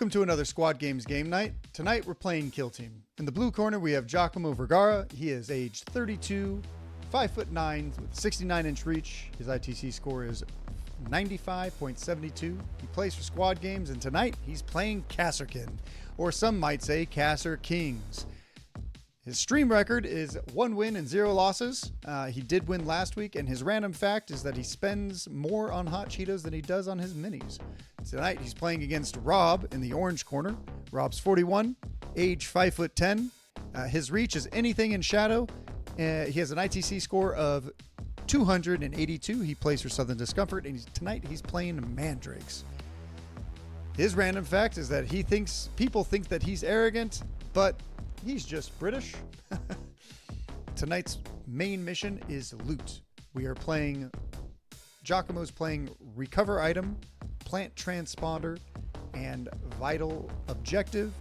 Welcome to another Squad Games game night. Tonight we're playing Kill Team. In the blue corner we have Giacomo Vergara. He is aged 32, 5'9", with 69-inch reach. His ITC score is 95.72. He plays for Squad Games, and tonight he's playing Kasrkin, or some might say Kasrkings. His stream record is 1 win and 0 losses. He did win last week, and his random fact is that he spends more on hot Cheetos than he does on his minis. Tonight he's playing against Rob in the orange corner. Rob's 41, age 5'10". His reach is anything in shadow. He has an ITC score of 282. He plays for Southern Discomfort, and tonight he's playing Mandrakes. His random fact is that people think that he's arrogant, but he's just British. Tonight's main mission is loot. Giacomo's playing Recover Item, Plant Transponder, and Vital Objective.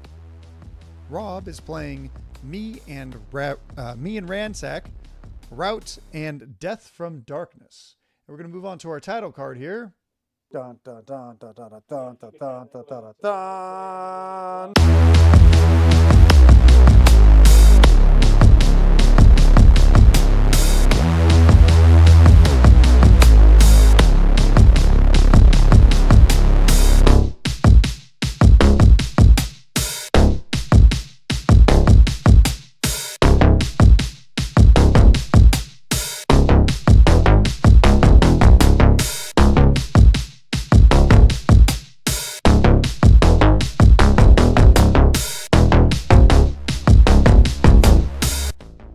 Rob is playing Me and Ransack, Route, and Death from Darkness. And we're going to move on to our title card here. Dun, dun, dun, dun, dun, dun, dun, dun, dun, dun, dun.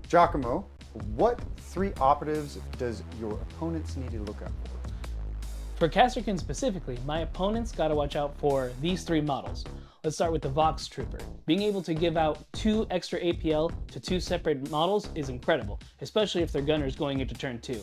Giacomo, what 3 operatives does your opponents need to look out for? For Kasrkin specifically, my opponents gotta watch out for these 3 models. Let's start with the Vox Trooper. Being able to give out 2 extra APL to 2 separate models is incredible, especially if their gunner's going into turn 2.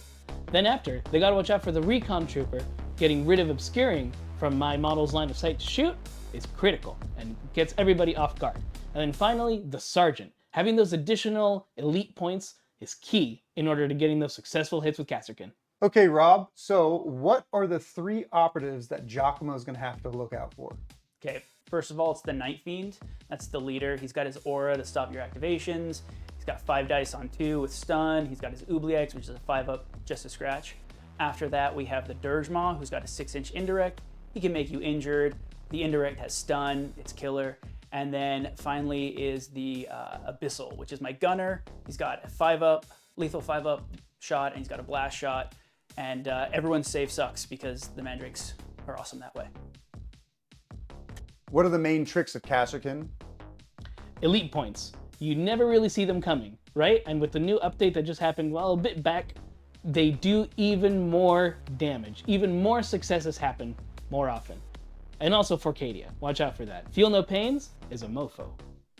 Then after, they gotta watch out for the Recon Trooper. Getting rid of obscuring from my model's line of sight to shoot is critical and gets everybody off guard. And then finally, the Sergeant. Having those additional elite points is key in order to getting those successful hits with Kasrkin. Okay, Rob, so what are the 3 operatives that Giacomo is going to have to look out for? Okay, first of all, it's the Night Fiend. That's the leader. He's got his aura to stop your activations. He's got 5 dice on 2 with stun. He's got his Oubliex, which is a 5-up just to scratch. After that, we have the Dirge-Maw, who's got a 6-inch indirect. He can make you injured. The indirect has stun. It's killer. And then finally is the Abyssal, which is my gunner. He's got a 5-up, lethal 5-up shot, and he's got a blast shot. And everyone's save sucks because the Mandrakes are awesome that way. What are the main tricks of Kasrkin? Elite points. You never really see them coming, right? And with the new update that just happened, well, a bit back, they do even more damage. Even more successes happen more often. And also Forcadia. Watch out for that. Feel No Pains is a mofo.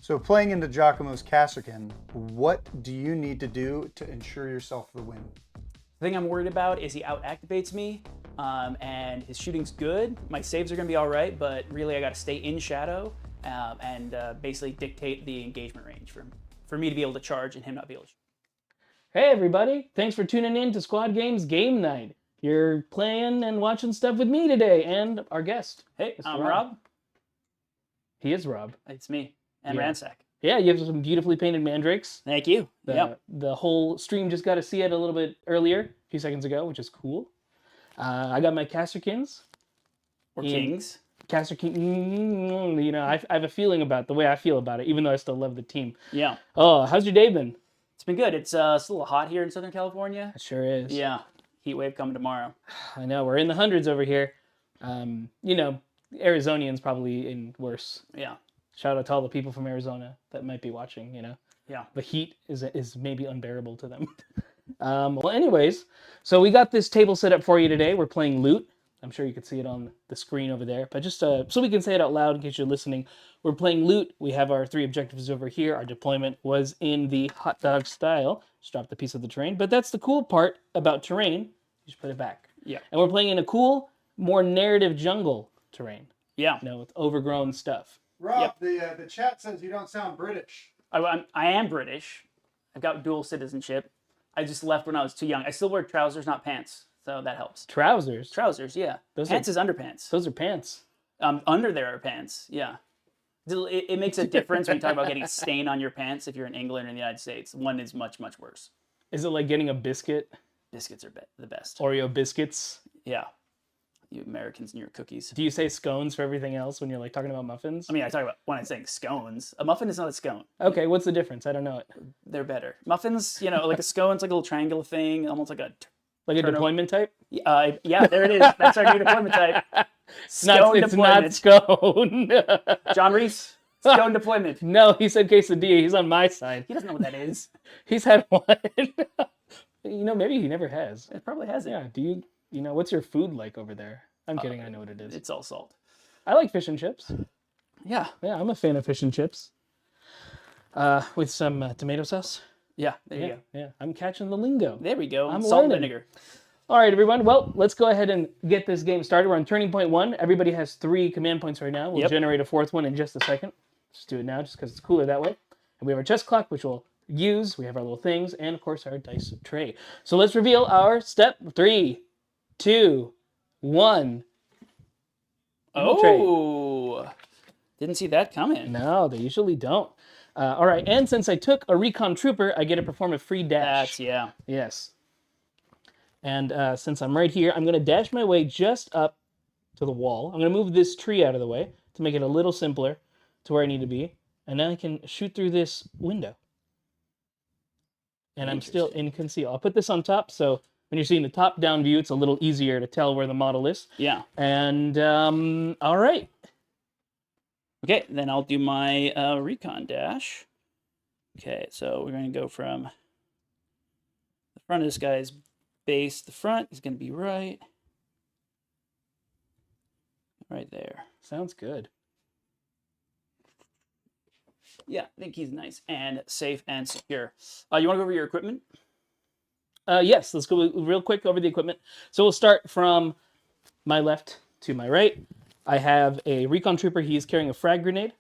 So playing into Giacomo's Kasrkin, what do you need to do to ensure yourself the win? The thing I'm worried about is he out-activates me, and his shooting's good. My saves are going to be all right, but really I got to stay in shadow and basically dictate the engagement range for me to be able to charge and him not be able to shoot. Hey everybody, thanks for tuning in to Squad Games Game Night. You're playing and watching stuff with me today, and our guest. Hey, Mr. I'm Rob. He is Rob. It's me, and Yeah. Ransack. Yeah, you have some beautifully painted Mandrakes. Thank you. Yep. The whole stream just got to see it a little bit earlier, a few seconds ago, which is cool. I got my Kasrkins. Or Kings. Kasrkin, you know, I have a feeling about the way I feel about it, even though I still love the team. Yeah. Oh, how's your day been? It's been good. It's a little hot here in Southern California. It sure is. Yeah. Heat wave coming tomorrow. I know, we're in the hundreds over here. You know, Arizonians probably in worse. Yeah. Shout out to all the people from Arizona that might be watching, you know. Yeah. The heat is maybe unbearable to them. Well, anyways, so we got this table set up for you today. We're playing Loot. I'm sure you can see it on the screen over there. But just so we can say it out loud in case you're listening, we're playing Loot. We have our 3 objectives over here. Our deployment was in the hot dog style. Just dropped a piece of the terrain. But that's the cool part about terrain. You just put it back. Yeah. And we're playing in a cool, more narrative jungle terrain. Yeah. You know, with overgrown stuff. Rob, the chat says you don't sound British. I am British. I've got dual citizenship. I just left when I was too young. I still wear trousers, not pants. So that helps. Trousers? Trousers, yeah. Pants is underpants. Those are pants. Under there are pants, yeah. It makes a difference when you talk about getting stain on your pants if you're in England or in the United States. One is much, much worse. Is it like getting a biscuit? Biscuits are the best. Oreo biscuits? Yeah. You Americans and your cookies. Do you say scones for everything else when you're like talking about muffins? I mean, I talk about when I'm saying scones. A muffin is not a scone. Okay, what's the difference? I don't know it. They're better. Muffins, like a scone's like a little triangular thing, almost like a deployment type? Yeah, there it is. That's our new deployment type. It's not scone. John Reese, scone deployment. No, he said quesadilla. He's on my side. He doesn't know what that is. He's had one. Maybe he never has. It probably hasn't. Yeah. Do you? What's your food like over there? I'm kidding. I know what it is. It's all salt. I like fish and chips. Yeah. Yeah, I'm a fan of fish and chips. With some tomato sauce. Yeah, there you go. Yeah, I'm catching the lingo. There we go. I'm salt and learning. vinegar. All right, everyone. Well, let's go ahead and get this game started. We're on turning point 1. Everybody has 3 command points right now. We'll generate a 4th one in just a second. Just do it now, just because it's cooler that way. And we have our chess clock, which we'll use. We have our little things, and of course our dice tray. So let's reveal our step 3, 2, 1. Oh, didn't see that coming. No, they usually don't. All right, and since I took a recon trooper, I get to perform a free dash. Yes. And since I'm right here, I'm going to dash my way just up to the wall. I'm going to move this tree out of the way to make it a little simpler to where I need to be. And then I can shoot through this window. And I'm still in conceal. I'll put this on top, so when you're seeing the top-down view, it's a little easier to tell where the model is. Yeah. And, all right. Okay, then I'll do my recon dash. Okay, so we're going to go from the front of this guy's base. The front is going to be right there. Sounds good. Yeah, I think he's nice and safe and secure. You want to go over your equipment? Yes, let's go real quick over the equipment. So we'll start from my left to my right. I have a recon trooper. He is carrying a frag grenade.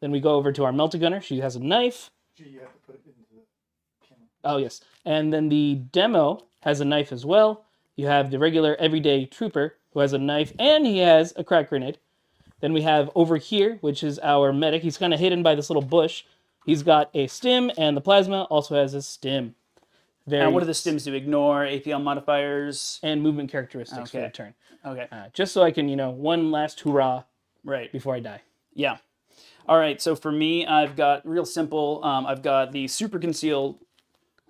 Then we go over to our melta-gunner. She has a knife. You have to put it into the camera. Oh, yes. And then the demo has a knife as well. You have the regular everyday trooper who has a knife and he has a crack grenade. Then we have over here, which is our medic. He's kind of hidden by this little bush. He's got a stim, and the plasma also has a stim. And what do the stims do? Ignore APL modifiers? And movement characteristics for the turn. Okay. Just so I can, one last hurrah before I die. Yeah. All right, so for me, I've got real simple. I've got the super concealed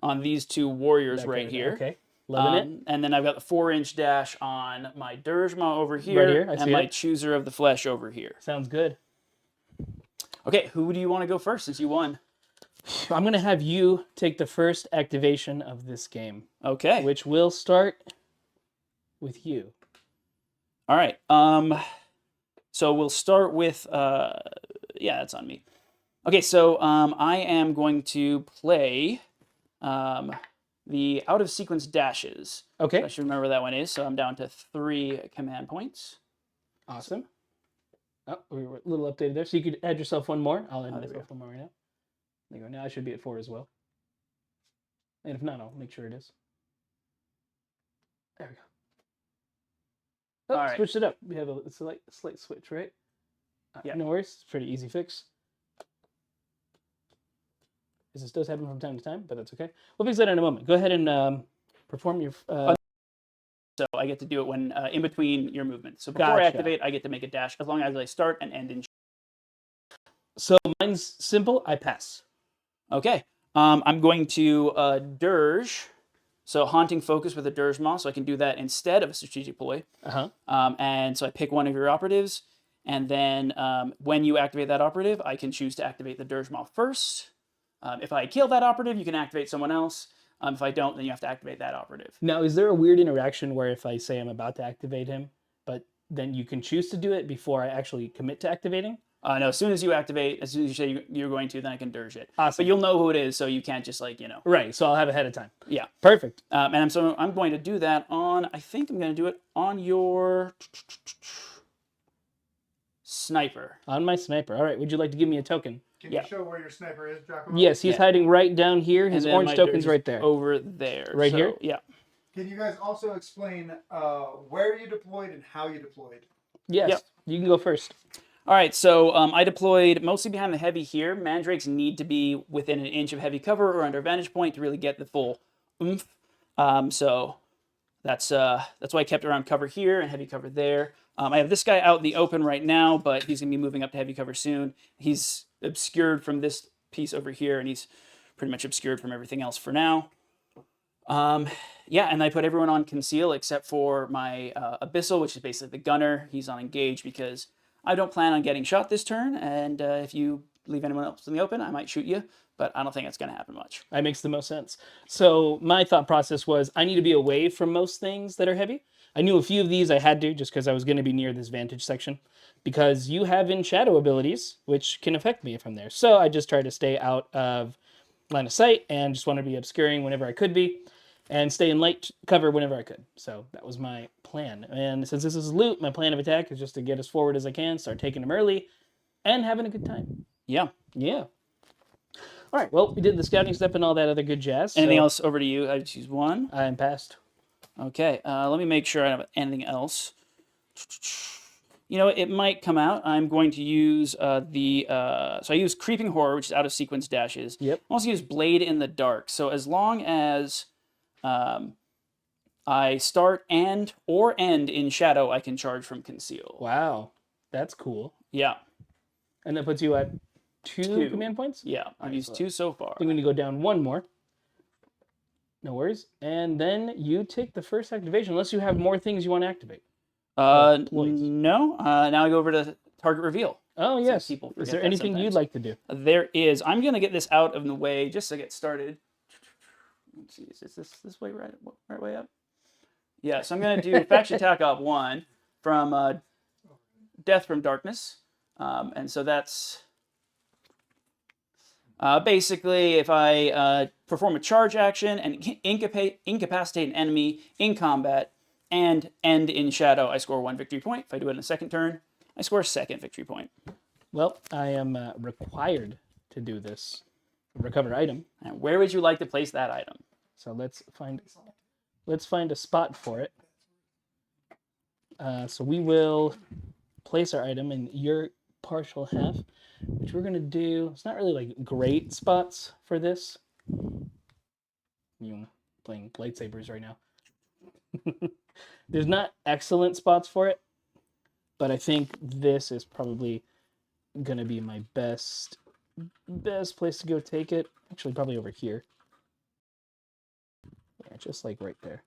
on these 2 warriors right here. Okay. Loving it. And then I've got the 4-inch dash on my Dirgema over here, right here. and my Chooser of the Flesh over here. Sounds good. Okay, who do you want to go first since you won? I'm going to have you take the first activation of this game. Okay. Which will start with you. All right. So we'll start with, that's on me. Okay, so I am going to play the out of sequence dashes. Okay. So I should remember what that one is. So I'm down to 3 command points. Awesome. Oh, we're a little updated there. So you could add yourself 1 more. I'll add myself 1 more right now. There you go. Now I should be at 4 as well. And if not, I'll make sure it is. There we go. Oh, all right. Switched it up. We have a slight switch, right? Yeah. No worries. It's a pretty easy fix. This does happen from time to time, but that's okay. We'll fix that in a moment. Go ahead and perform your... So I get to do it when in between your movements. So before I activate, I get to make a dash as long as I start and end in... So mine's simple. I pass. Okay. I'm going to Dirge. So Haunting Focus with a Dirgema, so I can do that instead of a Strategic Ploy. And so I pick one of your operatives, and then when you activate that operative, I can choose to activate the Dirgema first. If I kill that operative, you can activate someone else. If I don't, then you have to activate that operative. Now, is there a weird interaction where if I say I'm about to activate him, but then you can choose to do it before I actually commit to activating? No, as soon as you activate, as soon as you say you're going to, then I can dirge it. Awesome. But you'll know who it is, so you can't just Right, so I'll have ahead of time. Yeah. Perfect. And I'm going to do that on, I think I'm going to do it on your sniper. On my sniper. All right, would you like to give me a token? Can you show where your sniper is, Giacomo? Yes, he's hiding right down here. His orange token's right there. Over there. Right here? Yeah. Can you guys also explain where you deployed and how you deployed? Yes, you can go first. All right, so I deployed mostly behind the heavy here. Mandrakes need to be within an inch of heavy cover or under vantage point to really get the full oomph. So that's why I kept around cover here and heavy cover there. I have this guy out in the open right now, but he's going to be moving up to heavy cover soon. He's obscured from this piece over here, and he's pretty much obscured from everything else for now. Yeah, and I put everyone on conceal except for my Abyssal, which is basically the gunner. He's on engage because I don't plan on getting shot this turn, and if you leave anyone else in the open, I might shoot you, but I don't think it's going to happen much. That makes the most sense. So my thought process was I need to be away from most things that are heavy. I knew a few of these I had to just because I was going to be near this vantage section because you have in shadow abilities which can affect me if I'm there. So I just tried to stay out of line of sight and just wanted to be obscuring whenever I could be and stay in light cover whenever I could. So that was my plan. And since this is loot, my plan of attack is just to get as forward as I can, start taking them early, and having a good time. Yeah. Yeah. All right, well, we did the scouting step and all that other good jazz. Anything else over to you? I choose one. I'm passed. Okay, let me make sure I don't have anything else. You know, it might come out. I'm going to use so I use Creeping Horror, which is out of sequence dashes. Yep. I also use Blade in the Dark. So as long as I start or end in shadow, I can charge from conceal. Wow, that's cool. Yeah. And that puts you at two command points? Yeah, I've used 2 so far. I'm going to go down one more. No worries. And then you take the first activation, unless you have more things you want to activate. No. Now I go over to target reveal. Oh, yes. People Is forget there that anything sometimes. you'd like to do? There is. I'm going to get this out of the way just to get started. Let's see, is this way right way up? Yeah, so I'm going to do Faction Attack Op 1 from Death from Darkness. And so that's basically if I perform a charge action and incapacitate an enemy in combat and end in shadow, I score 1 victory point. If I do it in a second turn, I score a second victory point. Well, I am required to do this. Recover item. And where would you like to place that item? So let's find a spot for it. So we will place our item in your partial half, which we're gonna do. It's not really like great spots for this. You playing lightsabers right now. There's not excellent spots for it, but I think this is probably gonna be my best place to go take it. Actually, probably over here. Yeah, just like right there.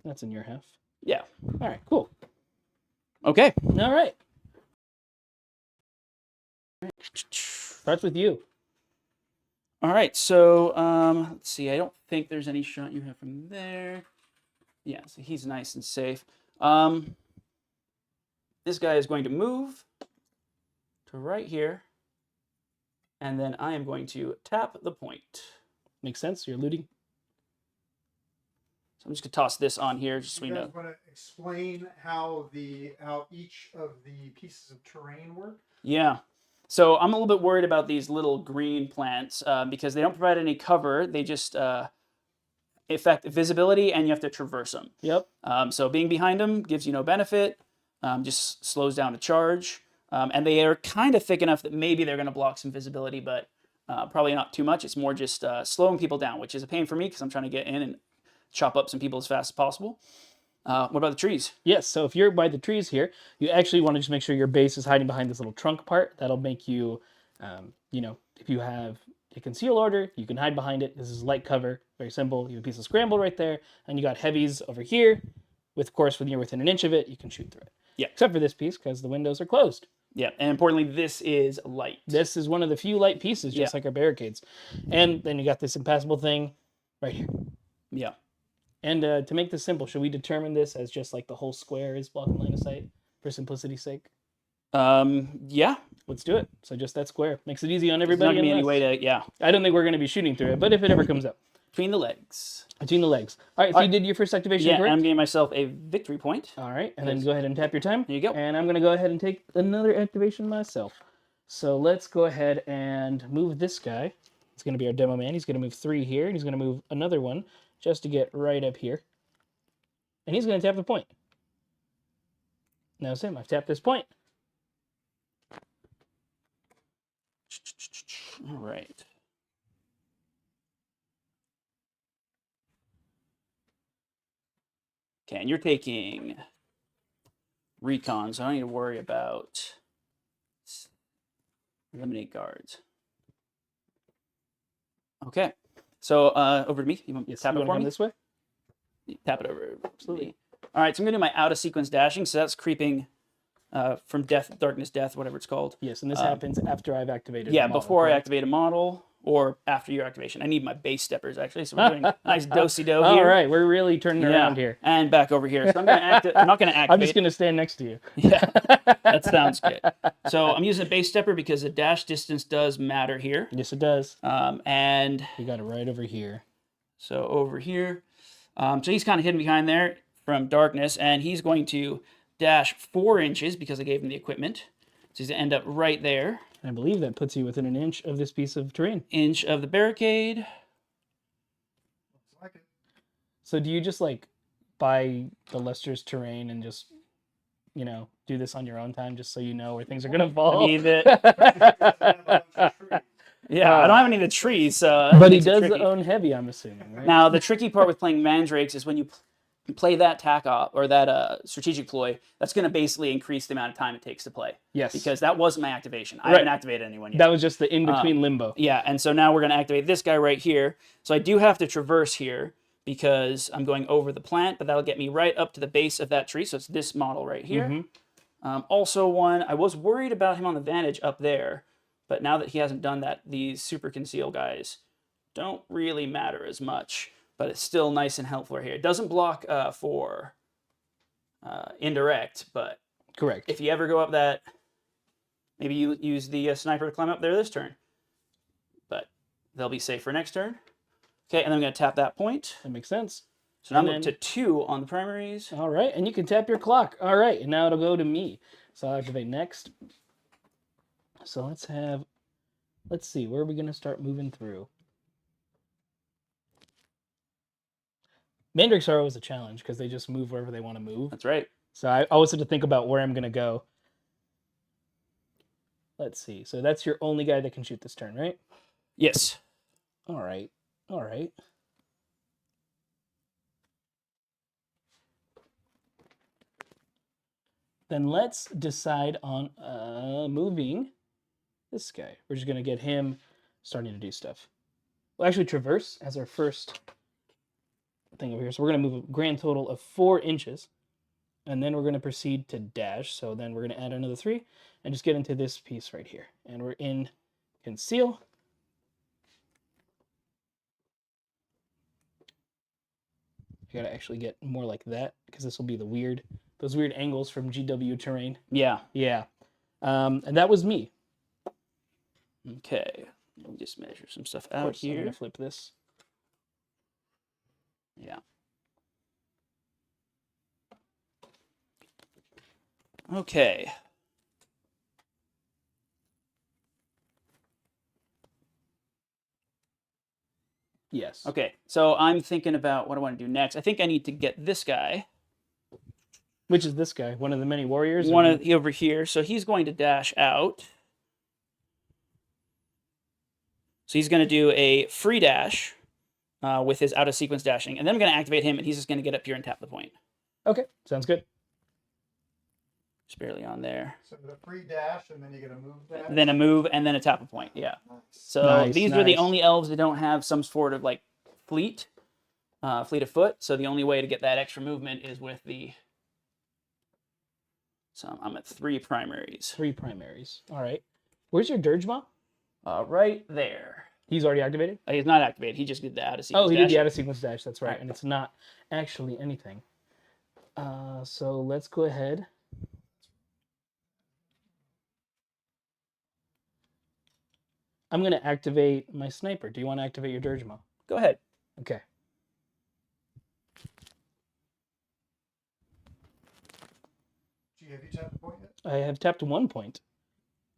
That's in your half. Yeah. All right, cool. Okay. All right. Starts with you. All right, so let's see. I don't think there's any shot you have from there. Yeah, so he's nice and safe. This guy is going to move to right here, and then I am going to tap the point. Makes sense. You're looting. So I'm just gonna toss this on here, just so we You know. guys want to explain how each of the pieces of terrain work? Yeah. So I'm a little bit worried about these little green plants because they don't provide any cover. They just affect visibility, and you have to traverse them. Yep. So being behind them gives you no benefit, just slows down a charge. And they are kind of thick enough that maybe they're going to block some visibility, but probably not too much. It's more just slowing people down, which is a pain for me because I'm trying to get in and chop up some people as fast as possible. What about the trees? Yes, so if you're by the trees here, you actually want to just make sure your base is hiding behind this little trunk part. That'll make you, if you have a conceal order, you can hide behind it. This is light cover, very simple. You have a piece of scramble right there, and you got heavies over here. Of course, when you're within an inch of it, you can shoot through it. Yeah. Except for this piece, because the windows are closed. Yeah, and importantly, this is light. This is one of the few light pieces, just like our barricades. And then you got this impassable thing right here. Yeah. And to make this simple, should we determine this as just like the whole square is blocking line of sight for simplicity's sake? Yeah. Let's do it. So just that square. Makes it easy on There's everybody. not gonna be any way to, yeah. I don't think we're going to be shooting through it, but if it ever comes up. Between the legs. Between the legs. All right, so you did your first activation, Yeah, correct? I'm getting myself a victory point. All right, and then go ahead and tap your time. There you go. And I'm going to go ahead and take another activation myself. So let's go ahead and move this guy. It's going to be our demo man. He's going to move 3 here, and he's going to move another one just to get right up here. And he's going to tap the point. Now, Sam, I've tapped this point. All right. Okay, and you're taking recon, so I don't need to worry about eliminate guards. Okay, so over to me. You want Yes, tap you it want to for come me? this way? Tap it over. Absolutely. All right, so I'm gonna do my out of sequence dashing. So that's creeping from death, darkness, death, whatever it's called. Yes, and this happens after I've activated. Yeah, a model, before I correct? activate a model or after your activation. I need my base steppers actually. So we're doing nice do-si-do All here. right, we're really turning around here. And back over here. So I'm gonna I'm not gonna activate. I'm just gonna stand next to you. Yeah, that sounds good. So I'm using a base stepper because the dash distance does matter here. Yes, it does. And We got it right over here. so over here. So he's kind of hidden behind there from darkness, and he's going to dash 4 inches because I gave him the equipment. So he's going to end up right there. I believe that puts you within an inch of this piece of terrain. Inch of the barricade. Looks like it. So do you just like buy the Lester's terrain and just, you know, do this on your own time just so you know where things are going to fall? I mean, Have a bunch of trees. yeah, I don't have any of the trees. But he makes it does tricky. own heavy, I'm assuming, right? Now, the tricky part with playing Mandrakes is when you play that tack op or that strategic ploy, that's going to basically increase the amount of time it takes to play. Yes. Because that wasn't my activation. I Right. haven't activated anyone yet. That was just the in-between limbo. Yeah, and so now we're going to activate this guy right here. So I do have to traverse here because I'm going over the plant, but that'll get me right up to the base of that tree. So it's this model right here. Also one, I was worried about him on the vantage up there, but now that he hasn't done that, these super conceal guys don't really matter as much, but it's still nice and helpful here. It doesn't block for indirect, but Correct. if you ever go up that, maybe you use the sniper to climb up there this turn, but they'll be safe for next turn. Okay, and then I'm going to tap that point. That makes sense. So now And I'm up to 2 on the primaries. All right, and you can tap your clock. All right, and now it'll go to me. So I'll activate next. So let's see, where are we going to start moving through? Mandrakes are always a challenge because they just move wherever they want to move. That's right. So I always have to think about where I'm going to go. Let's see. So that's your only guy that can shoot this turn, right? Yes. All right. All right. Then let's decide on moving this guy. We're just going to get him starting to do stuff. We'll actually traverse as our first thing over here. So we're going to move a grand total of 4 inches. And then we're going to proceed to dash. So then we're going to add another 3 and just get into this piece right here. And we're in conceal. You got to actually get more like that because this will be those weird angles from GW terrain. Yeah. Yeah. And that was me. Okay. Let me just measure some stuff Of out course, I'm here. going to flip this. Yeah. Okay. Yes. Okay. So I'm thinking about what I want to do next. I think I need to get this guy. Which is this guy? One of the many warriors? One over here. So he's going to dash out. So he's going to do a free dash with his out of sequence dashing. And then I'm going to activate him, and he's just going to get up here and tap the point. Okay. Sounds good. Just barely on there. So the free dash, and then you get a move dash. Then a move, and then a tap a point. Yeah. Nice. So Nice, these are the nice. only elves that don't have some sort of like fleet of foot. So the only way to get that extra movement is with the. So I'm at 3 primaries. 3 primaries. All right. Where's your Dirge Mob? Right there. He's already activated? He's not activated. He just did the out of sequence. Oh, he did the dash. out of sequence dash. That's right. Right. And it's not actually anything. So let's go ahead. I'm going to activate my sniper. Do you want to activate your Dirge Mob? Go ahead. Okay. Have you tapped the point yet? I have tapped 1 point.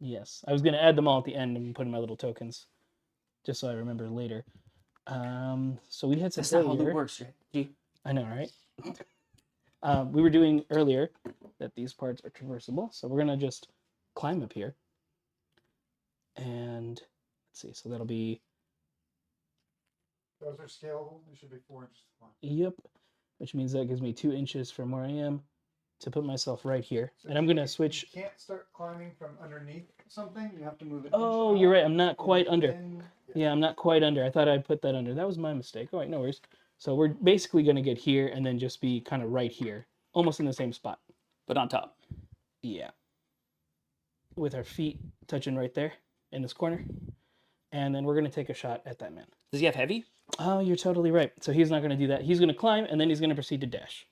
Yes. I was going to add them all at the end and put in my little tokens. Just so I remember later. So we had some That's not how earlier. it works, G. I know, right? We were doing earlier that these parts are traversable. So we're going to just climb up here. And let's let's see. So that'll be, Those are scalable. They should be 4 inches long. yep, which means that gives me 2 inches from where I am to put myself right here. So And I'm going to you switch. can't start climbing from underneath something. You have to move it. Oh, you're right. I'm not quite under. Yeah, I'm not quite under. I thought I put that under. That was my mistake. All right, no worries. So we're basically going to get here and then just be kind of right here, almost in the same spot. But on top. Yeah. With our feet touching right there in this corner. And then we're going to take a shot at that man. Does he have heavy? Oh, you're totally right. So he's not going to do that. He's going to climb, and then he's going to proceed to dash.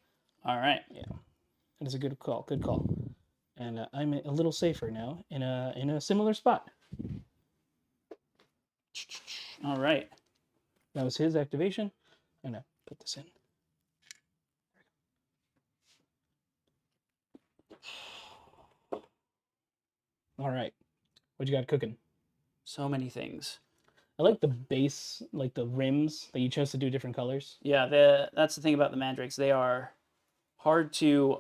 All right. Yeah. That is a good call. Good call. And I'm a little safer now in a similar spot. All right. That was his activation. I'm going to put this in. All right. What you got cooking? So many things. I like the base, like the rims that you chose to do different colors. Yeah, that's the thing about the mandrakes. They are hard to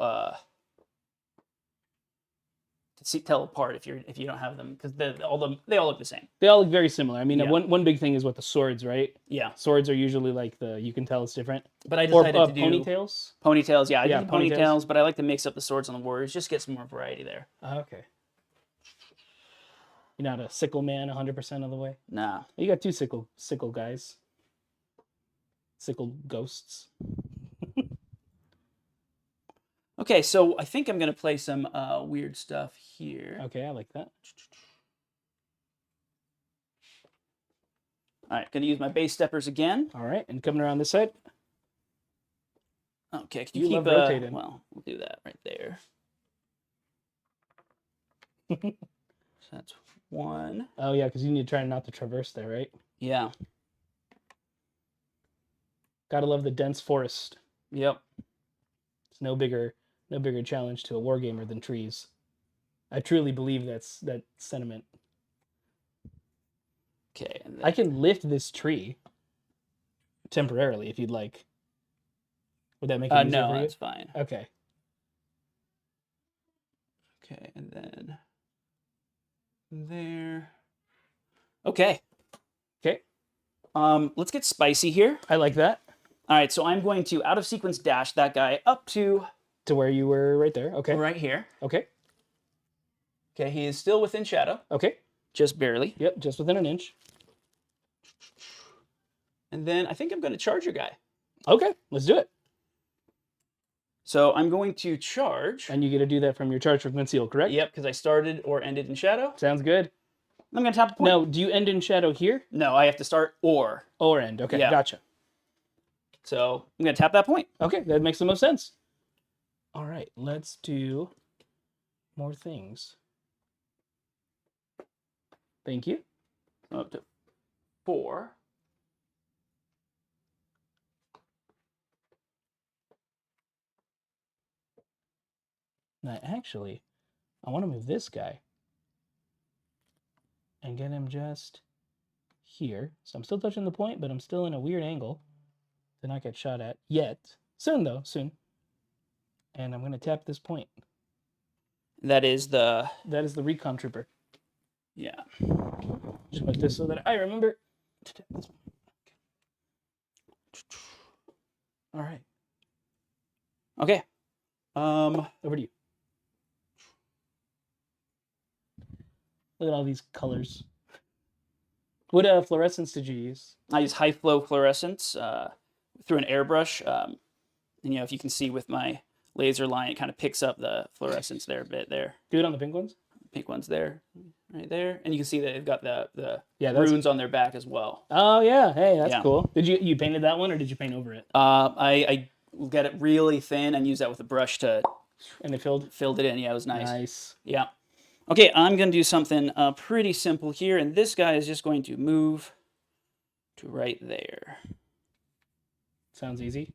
tell apart if you don't have them, because they all look the same. They all look very similar. I mean, Yeah. one big thing is with the swords, right? Yeah. Swords are usually like you can tell it's different. But I Or decided to do ponytails. ponytails. Yeah, I Yeah, did the ponytails, ponytails. but I like to mix up the swords on the warriors. Just get some more variety there. Okay. You're not a sickle man 100% of the way. Nah. You got 2 sickle guys. Sickle ghosts. Okay, so I think I'm gonna play some weird stuff here. Okay, I like that. All right, gonna use my base steppers again. All right, and coming around this side. Okay, can You you love keep rotating. well, we'll do that right there. So that's 1. Oh yeah, because you need to try not to traverse there, right? Yeah. Gotta love the dense forest. Yep. It's no bigger challenge to a wargamer than trees. I truly believe that's that sentiment. Okay. And I can lift this tree temporarily if you'd like. Would that make it easier no, for you? that's fine. Okay. Okay, and then there. Okay. Okay. Let's get spicy here. I like that. All right, so I'm going to out of sequence dash that guy up to To where you were right there. Okay. right here. Okay. Okay, he is still within shadow, Okay. just barely. Yep, just within an inch. And then I think I'm going to charge your guy. Okay, let's do it. So I'm going to charge. And you get to do that from your charge from conceal, correct? Yep, because I started or ended in shadow. Sounds good. I'm going to tap the point. Now, do you end in shadow here No, I have to start or. or end? Okay, Yeah. gotcha. So I'm going to tap that point. Okay, that makes the most sense. All right, let's do more things. Thank you. Up to 4. Now, actually, I want to move this guy and get him just here. So I'm still touching the point, but I'm still in a weird angle to not get shot at yet. Soon, though, soon. And I'm going to tap this point. That is the. That is the recon trooper. Yeah. Just put this so that I remember to tap this point. All right. Okay. Over to you. Look at all these colors. What fluorescence did you use? I use high flow fluorescence through an airbrush. And if you can see with my laser line, it kind of picks up the fluorescence there a bit there. Do it on the pink ones? Pink ones there, right there. And you can see that they've got the Yeah, that's... runes on their back as well. Oh, yeah. Hey, that's Yeah. cool. Did you painted that one or did you paint over it? I get it really thin and use that with a brush to And it filled? filled it in. Yeah, it was nice. Nice. Yeah. Okay, I'm going to do something pretty simple here. And this guy is just going to move to right there. Sounds easy.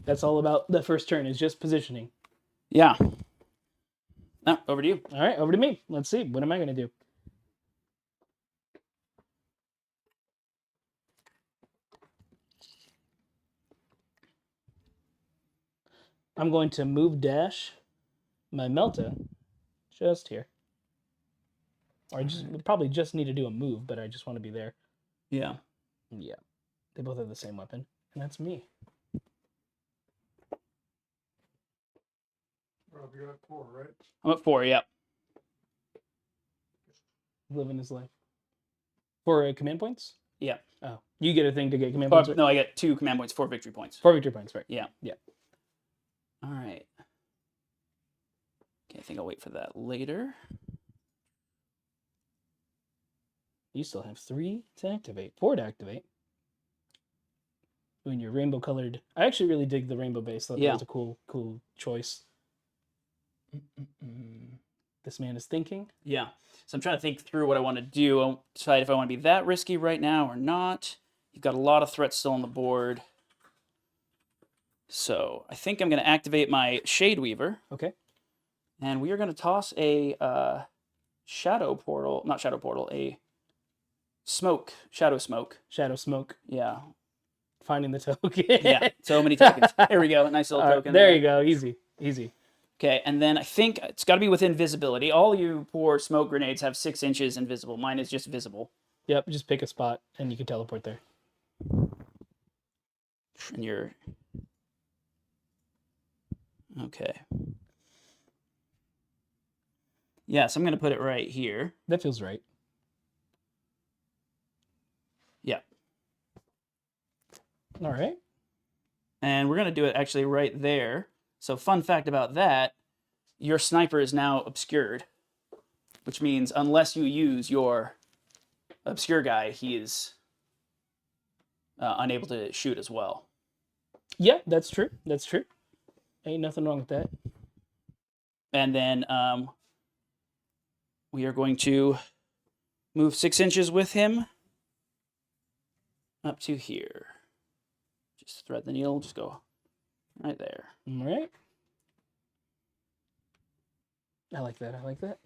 That's all about the first turn is just positioning. Yeah. Now, over to you. All right, over to me. Let's see. What am I going to do? I'm going to move dash my Melta just here. Or I just would probably just need to do a move, but I just want to be there. Yeah. Yeah. They both have the same weapon, and that's me. Rob, you're at 4, right? I'm at 4, yeah. Living his life. For command points? Yeah. Oh. You get a thing to get command points? Right? No, I get 2 command points, 4 victory points. 4 victory points, right. Yeah. Yeah. All right. Okay, I think I'll wait for that later. You still have 3 to activate, 4 to activate. When you're rainbow colored, I actually really dig the rainbow base. That was a cool choice. This man is thinking. Yeah. So I'm trying to think through what I want to do. I'll decide if I want to be that risky right now or not. You've got a lot of threats still on the board. So I think I'm going to activate my Shade Weaver. Okay. And we are going to toss a Shadow Portal. Not Shadow Portal, a Smoke. Shadow Smoke. Shadow Smoke. Yeah. Finding the token. Yeah, so many tokens. There we go. Nice little token. There you go. Easy. Easy. Okay, and then I think it's got to be within visibility. All you poor smoke grenades have 6 inches invisible. Mine is just visible. Yep, just pick a spot and you can teleport there. And you're... Okay. Yeah, so I'm going to put it right here. That feels right. Yeah. All right. And we're going to do it actually right there. So fun fact about that, your sniper is now obscured, which means unless you use your obscure guy, he is unable to shoot as well. Yeah, that's true. That's true. Ain't nothing wrong with that. And then we are going to move 6 inches with him up to here. Just thread the needle, just go right there. All right. I like that. I like that.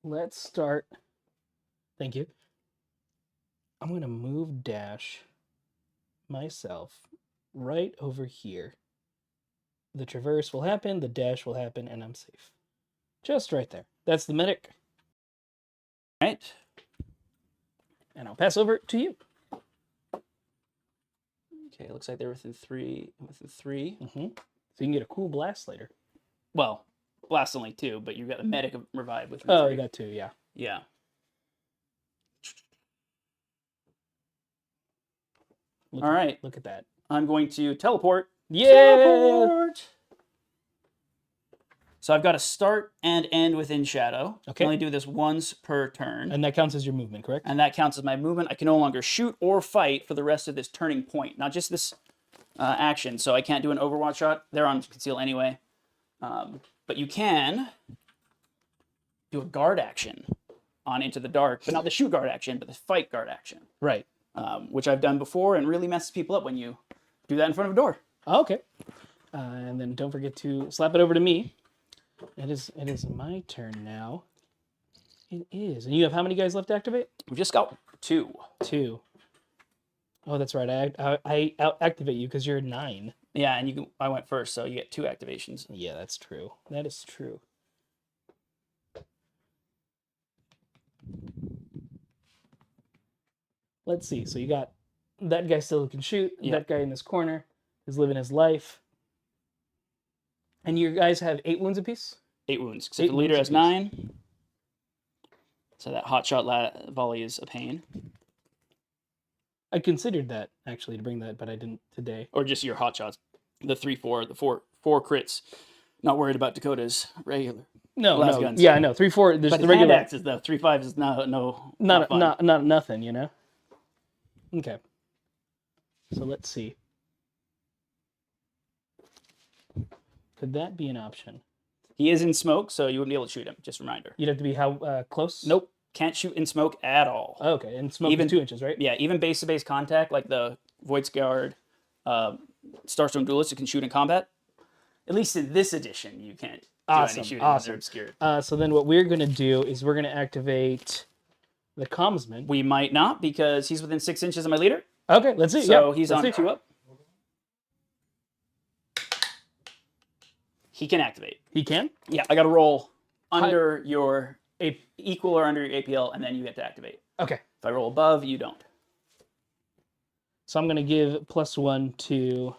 Let's start. Thank you. I'm going to move dash myself right over here. The traverse will happen, the dash will happen, and I'm safe. Just right there. That's the medic. All right. And I'll pass over to you. Okay, looks like they're within three. So you can get a cool blast later. Well, blast only 2, but you've got the medic revive with 3. Oh, you got 2, yeah. Yeah. All right. Look at that. I'm going to teleport. Yeah! Teleport! So I've got to start and end within shadow. I Okay. can only do this once per turn. And that counts as your movement, correct? And that counts as my movement. I can no longer shoot or fight for the rest of this turning point, not just this action. So I can't do an Overwatch shot. They're on conceal anyway. But you can do a guard action on Into the Dark, but not the shoot guard action, but the fight guard action. Right. Which I've done before and really messes people up when you do that in front of a door. Okay. And then don't forget to slap it over to me. It is my turn now. It is. And you have how many guys left to activate? We've just got 2. 2. Oh, that's right. I out-activate you because you're 9. Yeah, and I went first, so you get 2 activations. Yeah, that's true. That is true. Let's see. So you got that guy still can shoot. Yeah. That guy in this corner is living his life. And you guys have 8 wounds apiece? 8 wounds. Except the leader has 9. So that hot shot volley is a pain. I considered that, actually, to bring that, but I didn't today. Or just your hot shots. The 3-4, the 4 crits. Not worried about Dakota's regular. No. Guns. Yeah, I know. 3-4, there's But the the hand regular. axes, though. 3-5 is not fun. Not nothing, you know? Okay. So let's see. Could that be an option? He is in smoke, so you wouldn't be able to shoot him. Just a reminder. You'd have to be how close? Nope. Can't shoot in smoke at all. Oh, okay, and smoke Even- is 2 inches, right? Yeah, even base-to-base contact, like the Void's Guard, Starstone Duelist, you can shoot in combat. At least in this edition, you can't do Awesome, any shooting when awesome. they're obscured. So then what we're going to do is we're going to activate the Commsman. We might not, because he's within 6 inches of my leader. Okay, let's see. So yeah, he's let's on see. 2 up. He can activate. He can? Yeah, I got to roll under your equal or under your APL, and then you get to activate. Okay. If I roll above, you don't. So I'm going to give +1 to...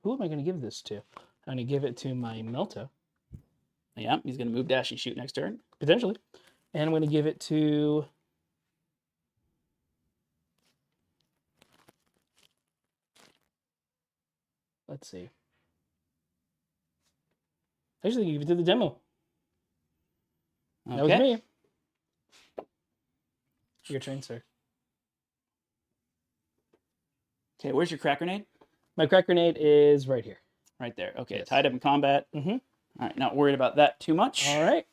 Who am I going to give this to? I'm going to give it to my Melta. Yeah, he's going to move, dash, and shoot next turn. Potentially. And I'm going to give it to... Let's see. Actually, give it to the demo. Okay. That was me. Your turn, sir. Okay, where's your crack grenade? My crack grenade is right here. Right there. Okay, Yes. tied up in combat. Mm-hmm. All right, not worried about that too much. All right.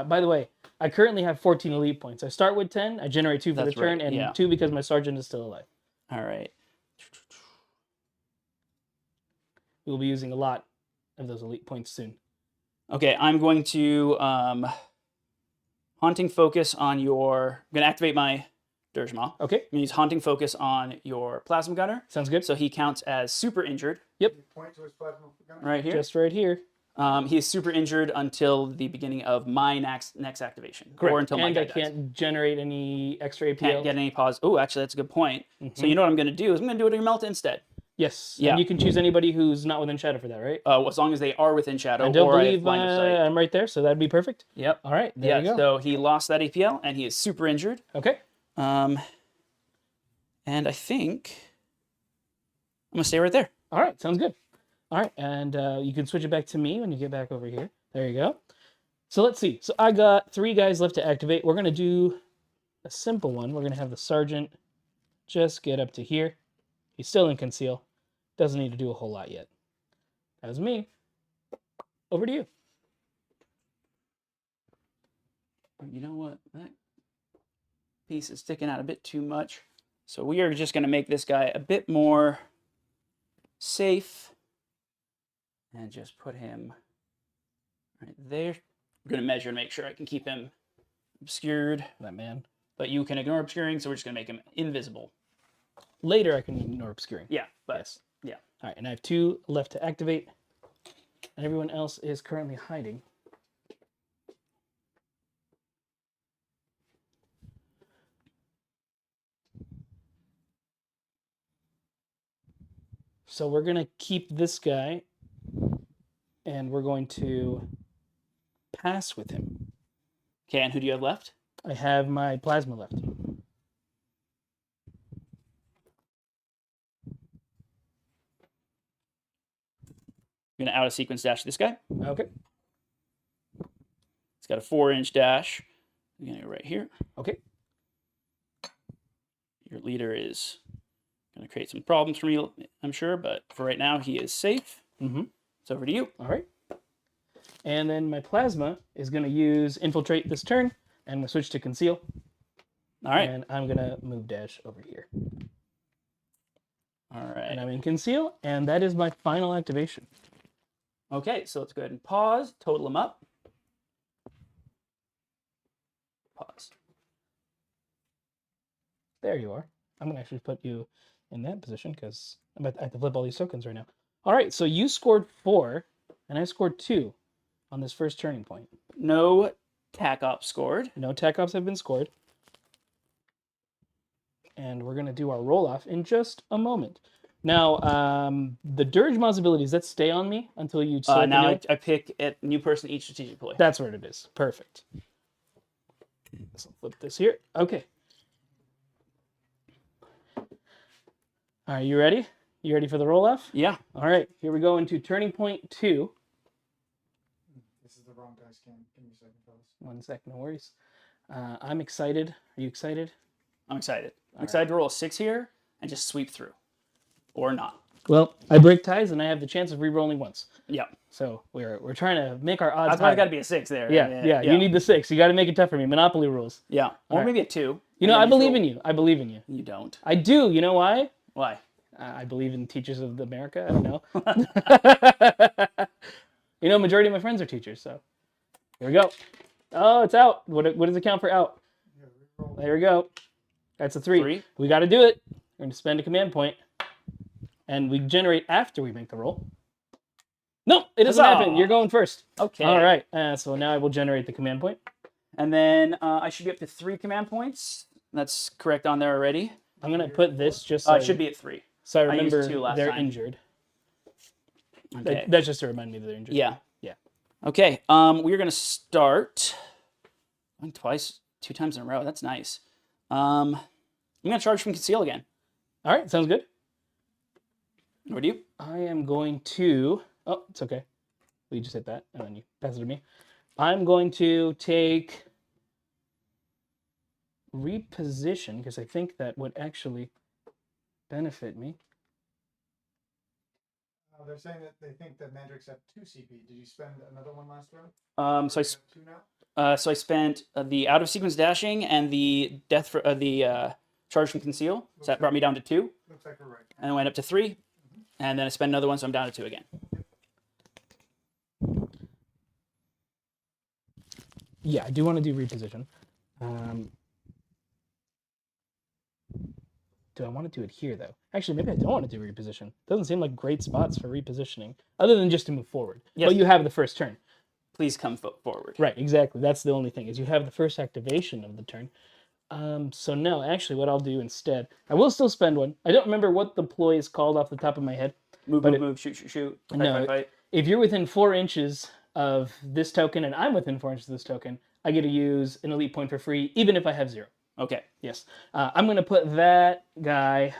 By the way, I currently have 14 elite points. I start with 10. I generate 2 for That's the turn, right, and yeah. 2 because my sergeant is still alive. All right. We will be using a lot of those elite points soon. Okay, I'm going to Haunting Focus on your... I'm going to activate my Dirgemaw. Okay. I'm going to use Haunting Focus on your Plasma Gunner. Sounds good. So he counts as super injured. Yep. Point to his plasma gun. Right here. Just right here. He is super injured until the beginning of my next activation. Correct. Or until my and guy I dies. can't generate any extra APL. Can't get any pause. Oh, actually, that's a good point. So you know what I'm going to do is I'm going to do it in your Melta instead. Yes. Yeah. And you can choose anybody who's not within shadow for that, right? As long as they are within shadow I don't or I have believe line of sight. I'm right there, so that'd be perfect. Yep. All right. There you go. So he lost that APL and he is super injured. Okay. And I think I'm going to stay right there. All right. Sounds good. All right. And you can switch it back to me when you get back over here. There you go. So let's see. So I got 3 guys left to activate. We're going to do a simple one. We're going to have the sergeant just get up to here. He's still in conceal. Doesn't need to do a whole lot yet. That was me. Over to you. You know what? That piece is sticking out a bit too much. So we are just going to make this guy a bit more safe. And just put him right there. I'm going to measure to make sure I can keep him obscured. That man. But you can ignore obscuring, so we're just going to make him invisible. Later, I can ignore obscuring. Yeah, but Yes. yeah. All right, and I have 2 left to activate. And everyone else is currently hiding. So we're going to keep this guy, and we're going to pass with him. Okay, and who do you have left? I have my plasma left. You're going to out of sequence dash this guy. Okay. It's got a 4-inch dash. You're going to go right here. Okay. Your leader is going to create some problems for me, I'm sure, but for right now, he is safe. Mm-hmm. It's over to you. All right. And then my plasma is going to use infiltrate this turn, and I'm going to switch to conceal. All right. And I'm going to move dash over here. All right. And I'm in conceal, and that is my final activation. Okay, so let's go ahead and pause, total them up. Pause. There you are. I'm going to actually put you in that position because I have to flip all these tokens right now. All right, so you scored 4, and I scored 2 on this first turning point. No tac op scored. No tac ops have been scored. And we're going to do our roll-off in just a moment. Now, the Dirge Ma's abilities, that stay on me until you select Now a new... I pick a new person each strategic play. That's where it is. Perfect. So flip this here. Okay. All right, you ready? You ready for the roll-off? Yeah. All right, here we go into turning point 2. This is the wrong dice can. Give me a second, fellas. 1 sec, no worries. I'm excited. Are you excited? I'm excited. I'm excited to roll a 6 here and just sweep through. Or not. Well, I break ties and I have the chance of re-rolling once. Yeah. So we're trying to make our odds That's why I higher. got to be a 6 there. Yeah, you need the 6. You got to make it tough for me. Monopoly rules. Yeah. Or right. maybe a 2. You know, I believe in you. I believe in you. You don't. I do. You know why? Why? I believe in teachers of America. I don't know. You know, majority of my friends are teachers, so here we go. Oh, it's out. What does it count for out? There we go. That's a 3. 3. We got to do it. We're going to spend a command point, and we generate after we make the roll. No, it doesn't Huzzah! happen. You're going first. Okay. All right. So now I will generate the command point. And then I should be up to 3 command points. That's correct on there already. I'm going to put this just so It should be at 3. so I I used remember 2 last they're time. injured. Okay. That's just to remind me that they're injured. Yeah. Yeah. Okay. We're gonna start. Twice, 2 times in a row. That's nice. I'm gonna charge from conceal again. All right. Sounds good. What do you? I am going to. Oh, it's okay. We just hit that, and then you pass it to me. I'm going to take reposition because I think that would actually benefit me. They're saying that they think that Mandrakes have 2 CP. Did you spend another one last round? So I You have 2 now? So I spent the out of sequence dashing and the death for the charge from conceal. So that brought me down to 2, Looks like we're right. and I went up to 3, and then I spent another one, so I'm down to 2 again. Yeah, I do want to do reposition. Do I want to do it here, though? Actually, maybe I don't want to do reposition. Doesn't seem like great spots for repositioning, other than just to move forward. Yes. But you have the first turn. Please come forward. Right, exactly. That's the only thing, is you have the first activation of the turn. So no, actually what I'll do instead, I will still spend one. I don't remember what the ploy is called off the top of my head. Move, But move, move, shoot, shoot, shoot. Fight, No, fight, fight. If you're within 4 inches of this token and I'm within 4 inches of this token, I get to use an elite point for free, even if I have 0. Okay. Yes. I'm going to put that guy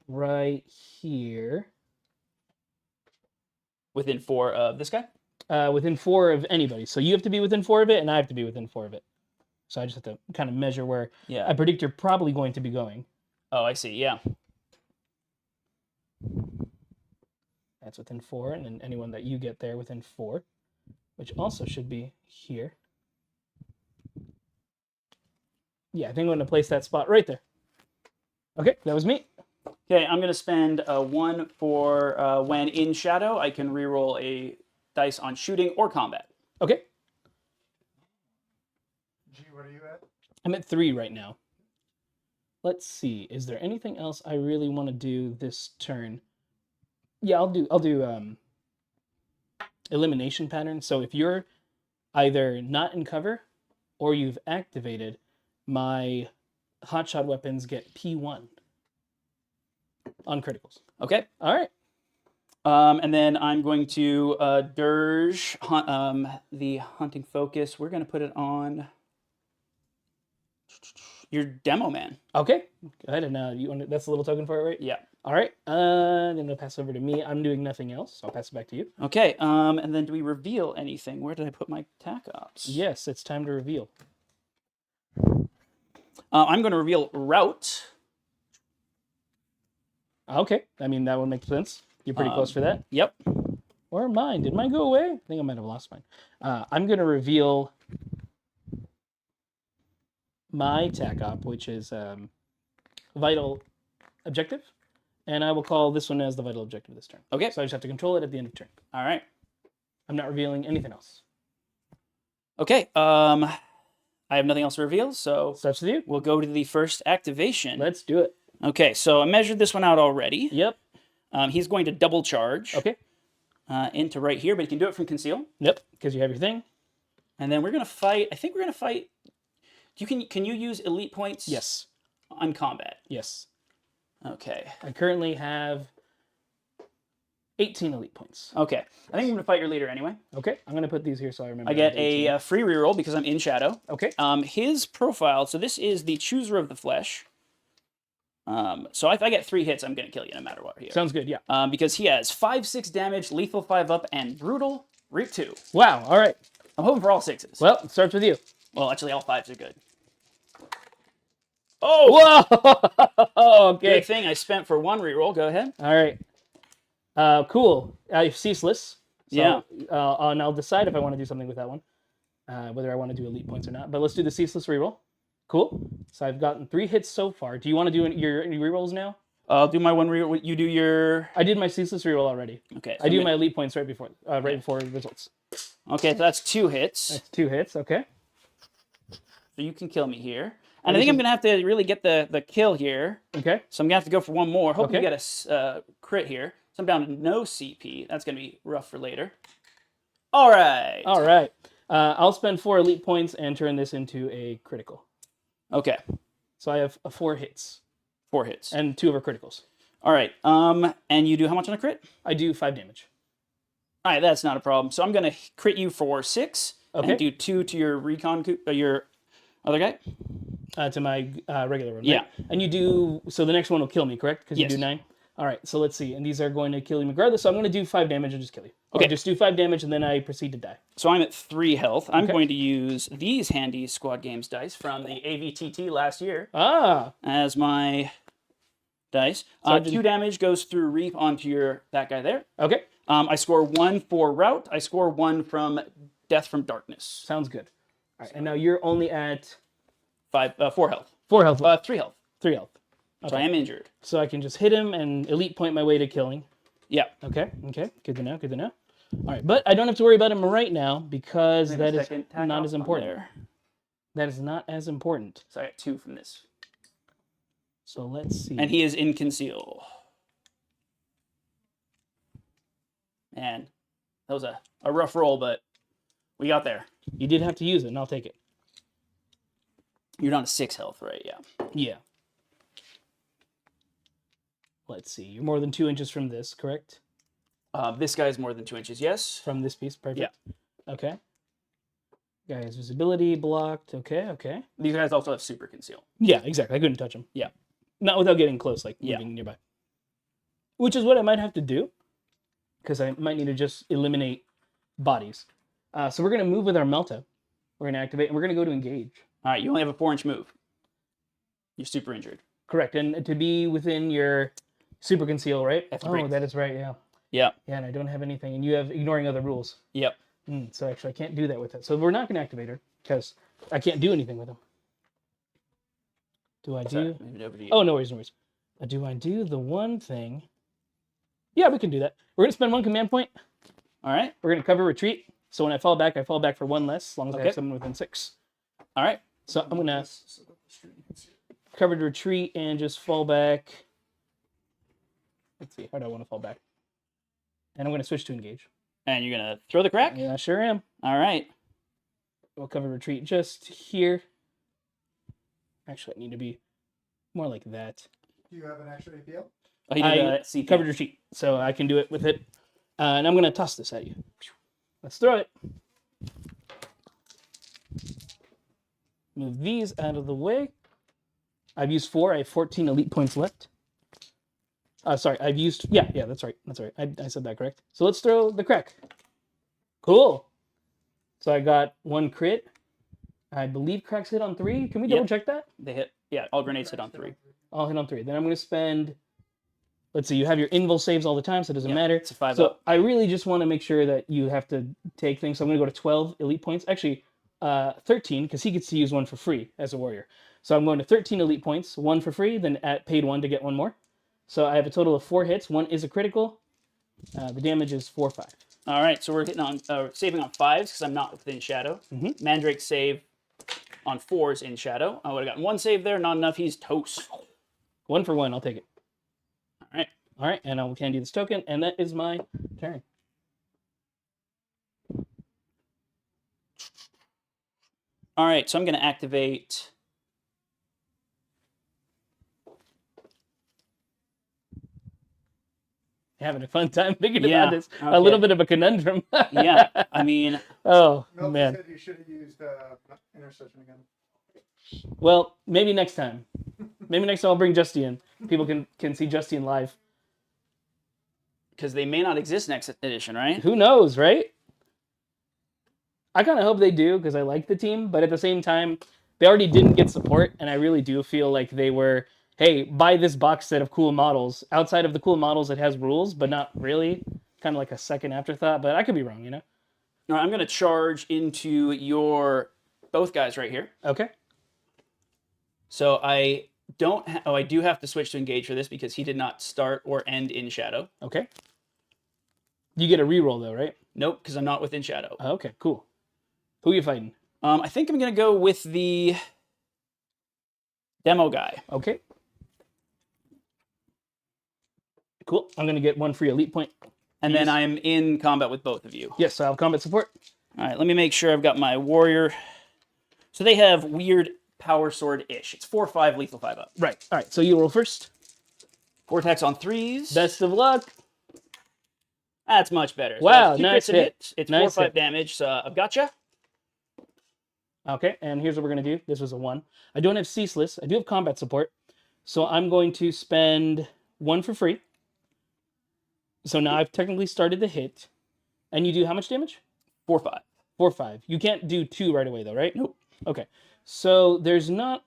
right here. Within 4 of this guy? Within 4 of anybody. So you have to be within 4 of it, and I have to be within 4 of it. So I just have to kind of measure where Yeah. I predict you're probably going to be going. Oh, I see. Yeah. That's within 4, and then anyone that you get there within 4, which also should be here. Yeah, I think I'm going to place that spot right there. Okay, that was me. Okay, I'm going to spend 1 for when in shadow, I can reroll a dice on shooting or combat. Okay, G, what are you at? I'm at 3 right now. Let's see. Is there anything else I really want to do this turn? Yeah, I'll do elimination pattern. So if you're either not in cover or you've activated, my hotshot weapons get P1 on criticals. Okay. All right. And then I'm going to dirge the hunting focus. We're going to put it on your demo man. Okay. Go ahead, and you want that's a little token for it, right? Yeah. All right. Then it'll pass over to me. I'm doing nothing else, so I'll pass it back to you. Okay. And then do we reveal anything? Where did I put my tac ops? Yes, it's time to reveal. I'm going to reveal route. Okay. I mean, that would make sense. You're pretty close for that. Yep. Or mine. Did mine go away? I think I might have lost mine. I'm going to reveal my tac op, which is vital objective. And I will call this one as the vital objective this turn. Okay. So I just have to control it at the end of turn. All right. I'm not revealing anything else. Okay. I have nothing else to reveal, so Starts with you. we'll go to the first activation. Let's do it. Okay, so I measured this one out already. Yep. He's going to double charge Okay. into right here, but he can do it from conceal. Yep. Because you have your thing. And then we're going to fight. I think we're going to fight. Can you use elite points? Yes. On combat. Yes. Okay. I currently have 18 elite points. Okay. I think I'm going to fight your leader anyway. Okay. I'm going to put these here so I remember. I get 18. a free reroll because I'm in shadow. Okay. His profile. So this is the Chooser of the Flesh. So if I get 3 hits, I'm going to kill you no matter what here. Sounds good. Yeah. Because he has 5/6 damage, lethal 5 up, and brutal reap 2. Wow. All right. I'm hoping for all 6s. Well, it starts with you. Well, actually, all 5s are good. Oh! Whoa! Okay. Good thing I spent for 1 reroll. Go ahead. All right. Cool. Ceaseless. So, Yeah. And I'll decide if I want to do something with that one, whether I want to do elite points or not. But let's do the ceaseless reroll. Cool. So I've gotten 3 hits so far. Do you want to do your rerolls now? I'll do my 1 reroll. You do your... I did my ceaseless reroll already. Okay. So I do my elite points right before results. Okay, so that's 2 hits. That's 2 hits. Okay. So you can kill me here. And I think I'm going to have to really get the kill here. Okay. So I'm going to have to go for 1 more. Hope you Okay. get a crit here. I'm down to no CP. That's going to be rough for later. All right. All right. I'll spend 4 elite points and turn this into a critical. Okay. So I have 4 hits. 4 hits. And 2 of our criticals. All right. And you do how much on a crit? I do 5 damage. All right, that's not a problem. So I'm going to crit you for 6. Okay. And do 2 to your recon, your other guy. To my regular one, right? Yeah. And you do, so the next one will kill me, correct? Because you Yes. do 9? All right, so let's see. And these are going to kill you regardless. So I'm going to do 5 damage and just kill you. Okay. Just do 5 damage and then I proceed to die. So I'm at 3 health. I'm Okay. going to use these handy Squad Games dice from the AVTT last year Ah, as my dice. So 2 damage goes through Reap onto that guy there. okay. I score 1 for Rout. I score 1 from Death from Darkness. Sounds good. All right, and now you're only at 4 health. 4 health. 3 health. 3 health. So I am injured. So I can just hit him and elite point my way to killing. Yeah. Okay, okay. Good to know, good to know. All right, but I don't have to worry about him right now because that is not as important. There. That is not as important. So I got 2 from this. So let's see. And he is in Conceal. Man, that was a rough roll, but we got there. You did have to use it, and I'll take it. You're down to 6 health, right? Yeah. Yeah. Let's see. You're more than 2 inches from this, correct? This guy's more than 2 inches, yes. From this piece, perfect. Yeah. Okay. Guy's visibility blocked. Okay, okay. These guys also have super conceal. Yeah, exactly. I couldn't touch him. Yeah. Not without getting close, like moving nearby. Which is what I might have to do, because I might need to just eliminate bodies. So we're going to move with our Melta. We're going to activate, and we're going to go to engage. All right, you only have a 4-inch move. You're super injured. Correct. And to be within your super conceal, right? break. That is right, yeah. Yeah. Yeah, and I don't have anything, and you have ignoring other rules. Yep. So actually, I can't do that with it. So we're not going to activate her, because I can't do anything with him. Do I do... Maybe over to you. Oh, no worries, no worries. Do I do the one thing? Yeah, we can do that. We're going to spend 1 command point. All right. We're going to cover retreat. So when I fall back for 1 less, as long as I have someone within 6. All right. So I'm going to cover the retreat and just fall back. Let's see, how do I want to fall back? And I'm going to switch to engage. And you're going to throw the crack? Yeah, I sure am. All right. We'll cover retreat just here. Actually, I need to be more like that. Do you have an extra APL? Oh, he did I CP. covered retreat, so I can do it with it. And I'm going to toss this at you. Let's throw it. Move these out of the way. I've used 4. I have 14 elite points left. Sorry, I've used... Yeah, that's right. That's right. I said that correct. So let's throw the crack. Cool. So I got 1 crit. I believe cracks hit on 3. Can we double check that? They hit. Yeah, all grenades hit on 3. I'll hit on 3. Then I'm going to spend... Let's see, you have your invul saves all the time, so it doesn't matter. It's a 5 So up. I really just want to make sure that you have to take things. So I'm going to go to 12 elite points. Actually, 13, because he gets to use 1 for free as a warrior. So I'm going to 13 elite points, 1 for free, then paid 1 to get 1 more. So I have a total of 4 hits. 1 is a critical. The damage is 4/5. All right, so we're hitting on saving on 5s because I'm not within shadow. Mandrake save on 4s in shadow. I would have gotten 1 save there, not enough. He's toast. 1 for 1, I'll take it. All right. All right, and I will candy this token, and that is my turn. All right, so I'm going to activate. Having a fun time thinking Yeah, about this. okay. A little bit of a conundrum. Yeah, I mean, Oh, Nope, man. said you should have used intercession again. Well, maybe next time. Maybe next time I'll bring Justy in. People can see Justy in live. because they may not exist next edition, right? Who knows, right? I kind of hope they do because I like the team, but at the same time, they already didn't get support, and I really do feel like they were, hey, buy this box set of cool models. Outside of the cool models, it has rules, but not really. Kind of like a second afterthought, but I could be wrong, you know? All right, I'm going to charge into your both guys right here. Okay. So I don't. I do have to switch to engage for this because he did not start or end in shadow. Okay. You get a reroll, though, right? Nope, because I'm not within shadow. Okay, cool. Who are you fighting? I think I'm going to go with the demo guy. Okay. Cool. I'm going to get one free elite point. And then I'm in combat with both of you. Yes, so I'll have combat support. All right, let me make sure I've got my warrior. So they have weird power sword-ish. It's 4/5 lethal 5-up. Right. All right, so you roll first. 4 attacks on 3s. Best of luck. That's much better. So Wow, that's 2 nice crits and hit. hits. It's Nice 4/5 hit. damage. So I've gotcha. Okay, and here's what we're going to do. This was a 1. I don't have Ceaseless. I do have combat support. So I'm going to spend 1 for free. So now I've technically started the hit. And you do how much damage? 4/5. 4/5. You can't do 2 right away, though, right? Nope. Okay. So there's not...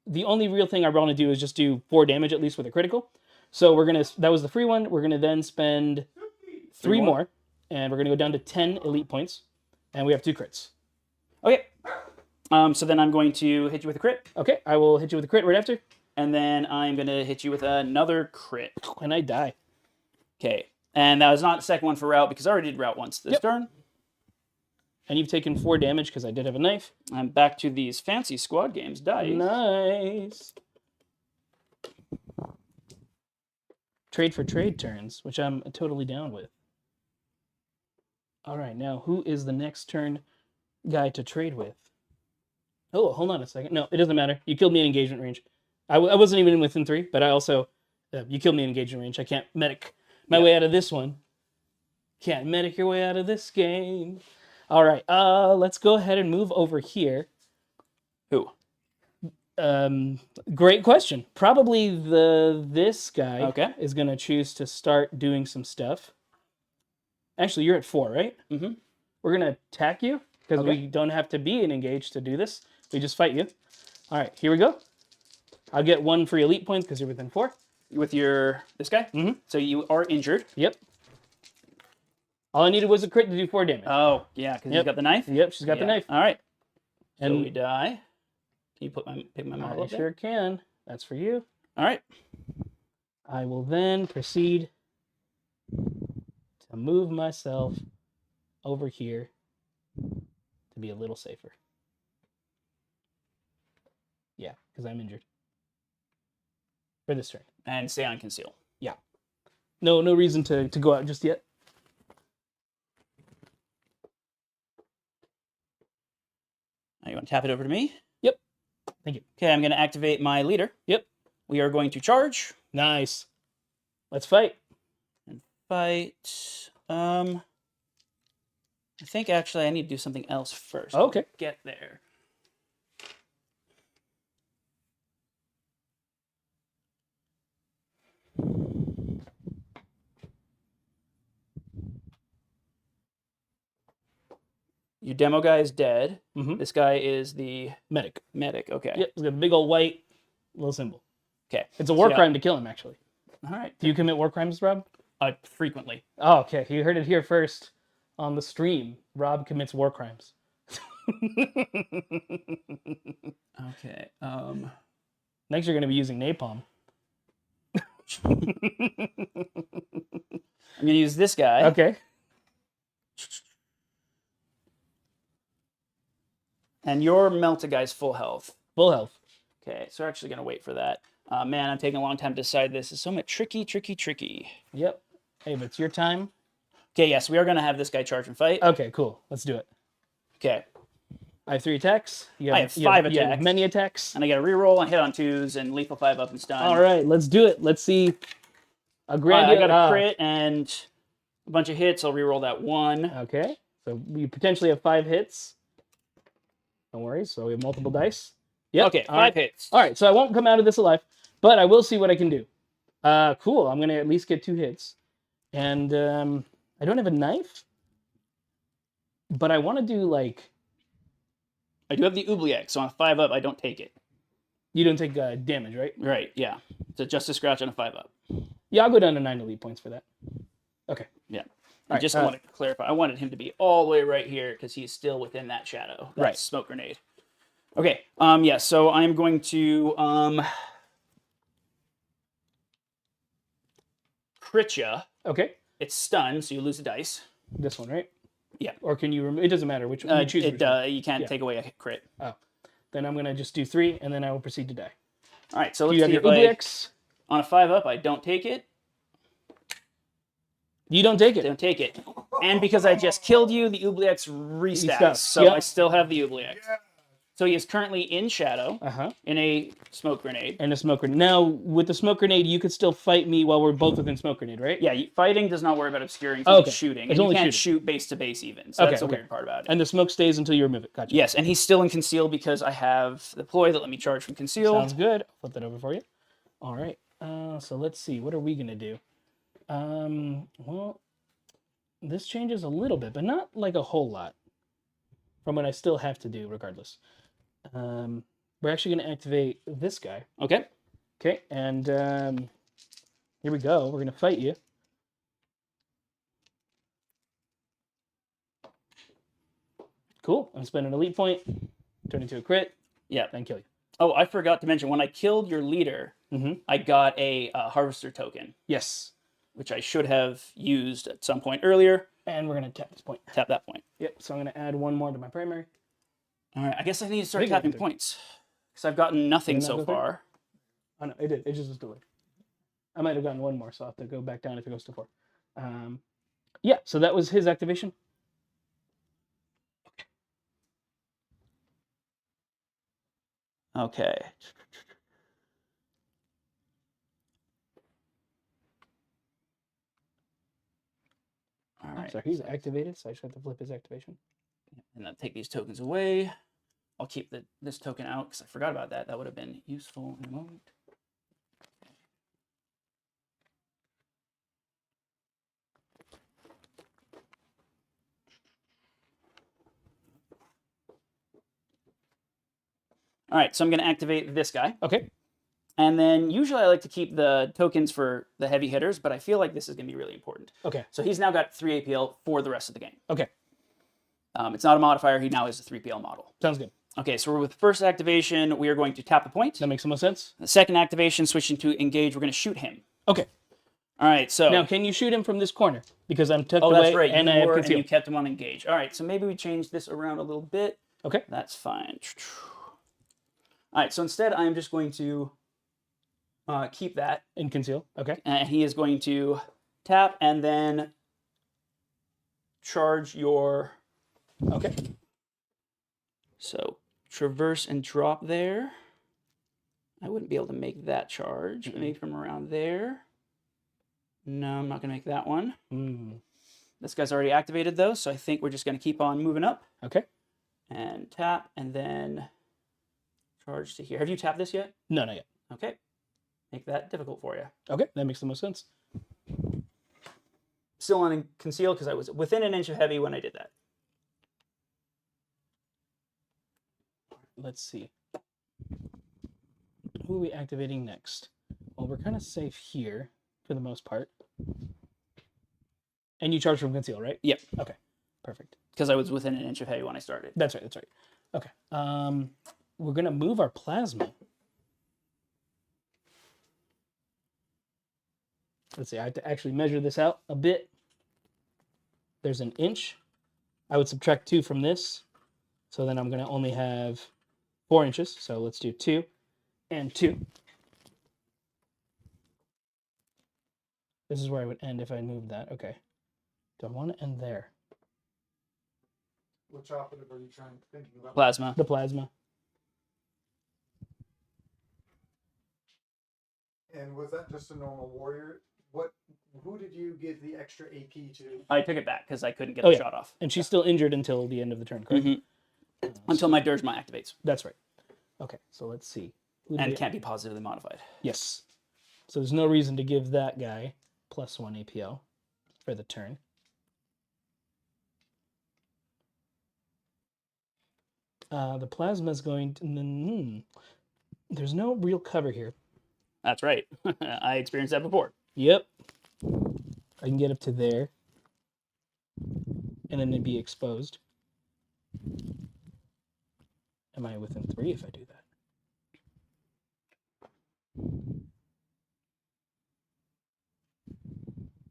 The only real thing I want to do is just do 4 damage, at least with a critical. So we're going to... That was the free one. We're going to then spend 3 more. And we're going to go down to 10 elite points. And we have 2 crits. Okay. So then I'm going to hit you with a crit. Okay, I will hit you with a crit right after. And then I'm going to hit you with another crit. And I die. Okay. And that was not the second one for route because I already did route once this turn. And you've taken 4 damage because I did have a knife. I'm back to these fancy squad games dice. Nice. Trade for trade turns, which I'm totally down with. All right, now who is the next turn guy to trade with? Oh, hold on a second. No, it doesn't matter. You killed me in engagement range. I wasn't even within 3, but I also... you killed me in engagement range. I can't medic my way out of this one. Can't medic your way out of this game. All right, let's go ahead and move over here. Who? Great question. Probably this guy is going to choose to start doing some stuff. Actually, you're at 4, right? Mm-hmm. We're going to attack you because we don't have to be in engaged to do this. We just fight you. All right, here we go. I'll get 1 free elite points because you're within 4. With this guy? Mm-hmm. So you are injured. Yep. All I needed was a crit to do 4 damage. Oh, yeah, because you've got the knife? Yep, she's got the knife. All right. And so we die. Can you pick my model I up there? sure can. That's for you. All right. I will then proceed to move myself over here to be a little safer. Yeah, because I'm injured. For this turn. And stay on conceal. Yeah. No reason to go out just yet. Now you want to tap it over to me? Yep. Thank you. Okay, I'm going to activate my leader. Yep. We are going to charge. Nice. Let's fight. And fight. I think actually I need to do something else first. Okay. Get there. Your demo guy is dead. Mm-hmm. This guy is the Medic. medic. Okay. Yep. He's got a big old white little symbol. Okay. It's a war crime to kill him, actually. All right. Do you commit war crimes, Rob? Frequently. Oh, okay. You heard it here first on the stream. Rob commits war crimes. Okay. Next, you're going to be using napalm. I'm going to use this guy. Okay. And your melted guy's full health. Full health. Okay, so we're actually going to wait for that. Man, I'm taking a long time to decide this. It's so much tricky. Yep. Hey, but it's your time. Okay, yes, we are going to have this guy charge and fight. Okay, cool. Let's do it. Okay. I have 3 attacks. I have 5 attacks. You have many attacks. And I got to reroll and hit on 2s and lethal 5 up and stun. All right, let's do it. Let's see. A grand. I got a crit and a bunch of hits. I'll reroll that 1. Okay, so we potentially have 5 hits. Don't worry. So we have multiple dice. Yep. Okay, 5 hits. All right, so I won't come out of this alive, but I will see what I can do. Cool. I'm gonna at least get 2 hits, and I don't have a knife, but I want to do like. I do have the oubliette, so on a 5 up, I don't take it. You don't take damage, right? Right, yeah. It's just a scratch on a 5 up. Yeah, I'll go down to 9 elite points for that. Okay. Yeah. All I just wanted to clarify. I wanted him to be all the way right here because he's still within that shadow. That smoke grenade. Okay. Yeah. So I'm going to crit ya. Okay. It's stunned, so you lose a dice. This one, right? Yeah. Or can you remove? It doesn't matter which one you choose. You can't take away a crit. Oh. Then I'm gonna just do 3, and then I will proceed to die. All right. So Do let's you have see your if oubliettes? on a 5 up, I don't take it. You don't take They it. don't take it. And because I just killed you, the Oubliex restacks. Restacks, So yep. I still have the Oubliex. So he is currently in Shadow Uh-huh. in a smoke grenade. And a smoke grenade. Now, with the smoke grenade, you could still fight me while we're both within smoke grenade, right? Yeah, fighting does not worry about obscuring, it's only shooting. It's And only you can't shooting. shoot base to base even. So that's the weird part about it. And the smoke stays until you remove it. Gotcha. Yes, and he's still in Conceal because I have the ploy that let me charge from Conceal. Sounds good. I'll flip that over for you. All right. So let's see. What are we going to do? Well, this changes a little bit, but not like a whole lot from what I still have to do regardless. We're actually going to activate this guy. Okay. Okay, and here we go. We're going to fight you. Cool. I'm spending an elite point, turn into a crit, Yeah. and kill you. Oh, I forgot to mention, when I killed your leader, I got a Harvester token, Yes. which I should have used at some point earlier. And we're going to tap this point. Tap that point. Yep, so I'm going to add one more to my primary. All right, I guess I need to start think I tapping did. points. Because I've gotten nothing Did it not so go through? far. Oh, no, it did. It just was delayed. I might have gotten one more, so I'll have to go back down if it goes to 4. Yeah, so that was his activation. Okay. All right. So he's activated, so I just have to flip his activation. And then take these tokens away. I'll keep this token out because I forgot about that. That would have been useful in a moment. All right, so I'm going to activate this guy. Okay. And then usually I like to keep the tokens for the heavy hitters, but I feel like this is going to be really important. Okay. So he's now got 3 APL for the rest of the game. Okay. It's not a modifier. He now is a 3PL model. Sounds good. Okay, so with the first activation, we are going to tap a point. That makes the most sense. The second activation, switching to engage, we're going to shoot him. Okay. All right, so... Now, can you shoot him from this corner? Because I'm tucked Oh, away that's right. and I have and conceal. you kept him on engage. All right, so maybe we change this around a little bit. Okay. That's fine. All right, so instead, I'm just going to keep that. And conceal. Okay. And he is going to tap and then charge your... Okay. So traverse and drop there. I wouldn't be able to make that charge, but maybe from around there. No, I'm not going to make that one. This guy's already activated, though, so I think we're just going to keep on moving up. Okay. And tap, and then charge to here. Have you tapped this yet? No, not yet. Okay. Make that difficult for you. Okay, that makes the most sense. Still on conceal because I was within an inch of heavy when I did that. Let's see. Who are we activating next? Well, we're kind of safe here for the most part. And you charge from conceal, right? Yep. Okay, perfect. Because I was within an inch of heavy when I started. That's right, that's right. Okay. We're going to move our plasma. Let's see, I have to actually measure this out a bit. There's an inch. I would subtract 2 from this. So then I'm going to only have 4 inches. So let's do 2 and 2. This is where I would end if I moved that. Okay. Do I want to end there? Which operative are you thinking about? Plasma. The plasma. And was that just a normal warrior? Who did you give the extra AP to? I took it back because I couldn't get the shot off. And she's still injured until the end of the turn, correct? Until my Dirgema activates. That's right. Okay, so let's see. And can't be positively modified. Yes. So there's no reason to give that guy +1 APL for the turn. The plasma is going to... There's no real cover here. That's right. I experienced that before. Yep. I can get up to there. And then it'd be exposed. Am I within 3 if I do that?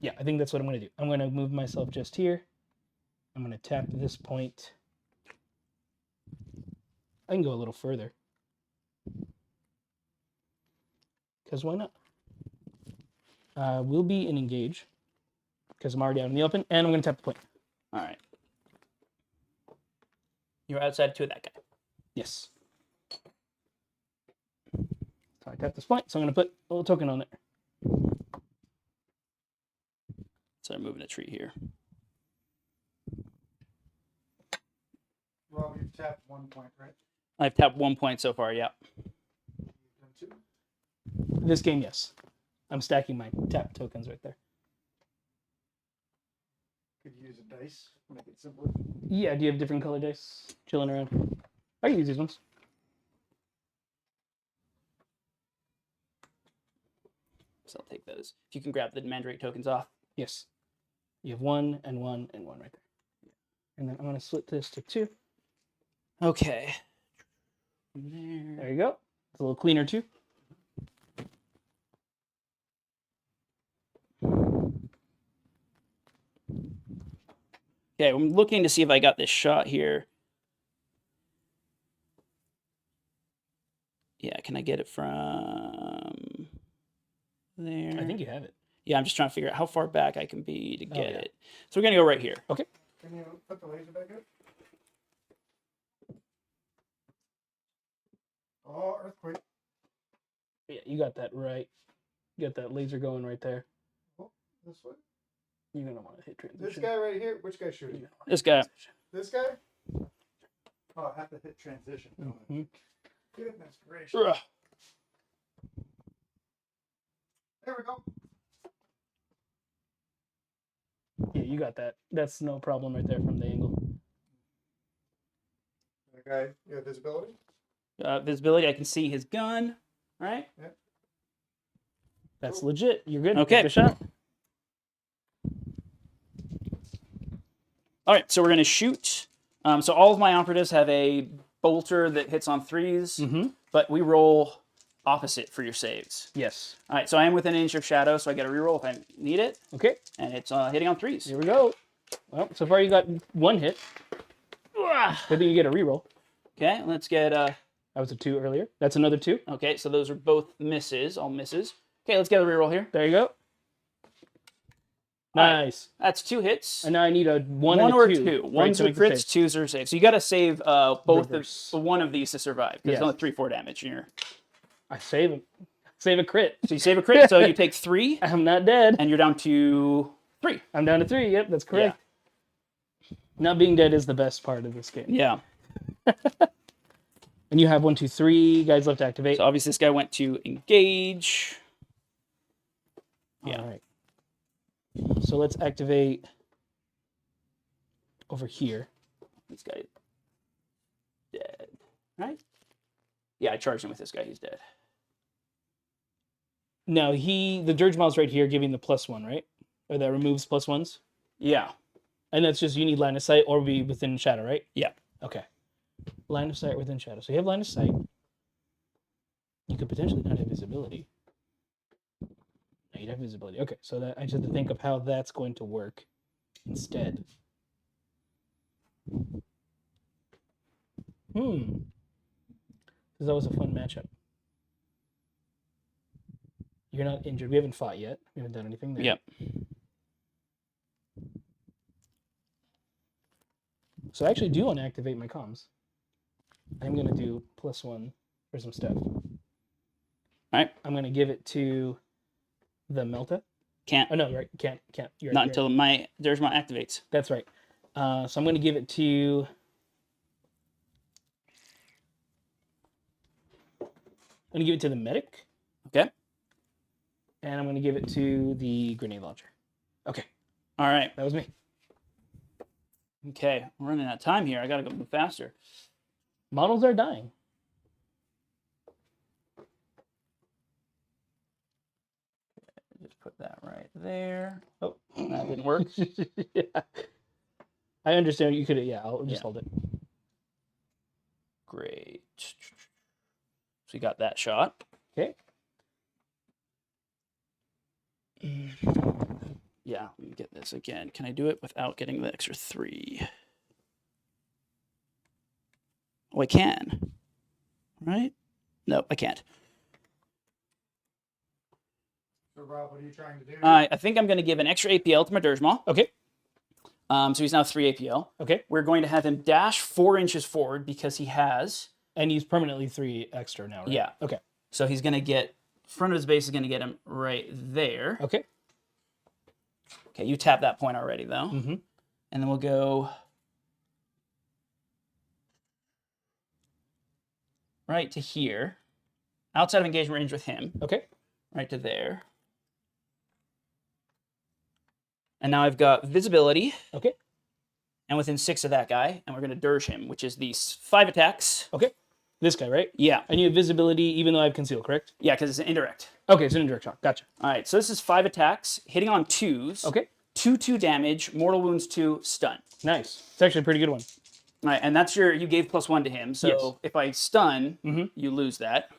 Yeah, I think that's what I'm going to do. I'm going to move myself just here. I'm going to tap this point. I can go a little further. Because why not? We'll be in engage. because I'm already out in the open, and I'm going to tap the point. All right. You're outside 2 of that guy. Yes. So I tap this point, so I'm going to put a little token on there. So I'm moving a tree here. Rob, you've tapped 1 point, right? I've tapped 1 point so far, yeah. You've done 2. This game, yes. I'm stacking my tap tokens right there. Could use a dice, make it simpler. Yeah, do you have different color dice chilling around? I can use these ones. So I'll take those. If you can grab the Mandrake tokens off. Yes. You have 1 and 1 and 1 right there. And then I'm going to split this to 2. Okay. There. There you go. It's a little cleaner too. Okay, I'm looking to see if I got this shot here. Yeah, can I get it from there? I think you have it. Yeah, I'm just trying to figure out how far back I can be to get yeah. it. So we're going to go right here. Okay. Can you put the laser back up? Oh, earthquake. Yeah, you got that right. You got that laser going right there. Oh, this way. You're going to want to hit transition. This guy right here. Which guy shooting? This guy. This guy? Oh, I have to hit transition. Mm-hmm. Goodness gracious. Ugh. There we go. Yeah, you got that. That's no problem right there from the angle. That guy, you have visibility? Visibility, I can see his gun. All right. That's legit. You're good. Okay. Take the shot. All right, so we're going to shoot. So all of my operatives have a bolter that hits on 3s, Mm-hmm. but we roll opposite for your saves. Yes. All right, so I am within an inch of shadow, so I get a reroll if I need it, Okay. and it's hitting on 3s. Here we go. Well, so far you got 1 hit. Good thing you get a reroll. Okay, let's get. That was a 2 earlier. That's another 2. Okay, so those are both misses, all misses. Okay, let's get a reroll here. There you go. All right, Nice. that's 2 hits. And now I need a 1 One and a or 2. 2. Right, One's to are make the crits, save. 2s are saves. So you got to save both Reverse. of one of these to survive because Yes. it's only 3/4 damage in your. I save it. Save a crit. So you save a crit, so you take 3, I'm not dead. and you're down to 3. I'm down to 3. Yep, that's correct. Not being dead is the best part of this game. Yeah. And you have 1, 2, 3 guys left to activate. So obviously this guy went to engage. Yeah. All right. So let's activate over here. This guy dead. Right? Yeah, I charged him with this guy. He's dead. Now the dirge model's right here giving the +1, right? Or that removes +1s. Yeah. And that's just you need line of sight or be within shadow, right? Yeah. Okay. Line of sight within shadow. So you have line of sight. You could potentially not have visibility. No, you'd have visibility. Okay, so that I just have to think of how that's going to work instead. Because that was a fun matchup. You're not injured. We haven't fought yet. We haven't done anything there. Yep. So I actually do want to activate my comms. I'm going to do +1 for some stuff. All right. I'm going to give it to the Melta. Can't. Oh, no, right. Can't. You're Not right, until my Dirgemont activates. That's right. So I'm going to give it to... I'm going to give it to the medic. Okay. And I'm going to give it to the grenade launcher. Okay. All right. That was me. Okay. We're running out of time here. I got to go move faster. Models are dying. Just put that right there. Oh, that didn't work. Yeah. I understand. You could, yeah, I'll just Yeah. hold it. Great. So you got that shot. Okay. Yeah, let me get this again. Can I do it without getting the extra 3? Oh, I can. Right? No, I can't. So Rob, what are you trying to do? I think I'm going to give an extra APL to my Dirge-Maw. Okay. So he's now 3 APL. Okay. We're going to have him dash 4 inches forward because he has. And he's permanently 3 extra now, right? Yeah. Okay. So he's going to get, front of his base is going to get him right there. Okay. Okay, you tap that point already, though. Mm-hmm. And then we'll go right to here. Outside of engagement range with him. Okay. Right to there. And now I've got visibility. Okay. And within 6 of that guy. And we're going to dirge him, which is these 5 attacks. Okay. This guy, right? Yeah. And you have visibility even though I have conceal, correct? Yeah, because it's an indirect. Okay, it's an indirect shot. Gotcha. All right, so this is 5 attacks, hitting on 2s. Okay. 2 damage, mortal wounds 2, stun. Nice. It's actually a pretty good one. All right, and that's your, you gave +1 to him. So Yes. if I stun, Mm-hmm. you lose that.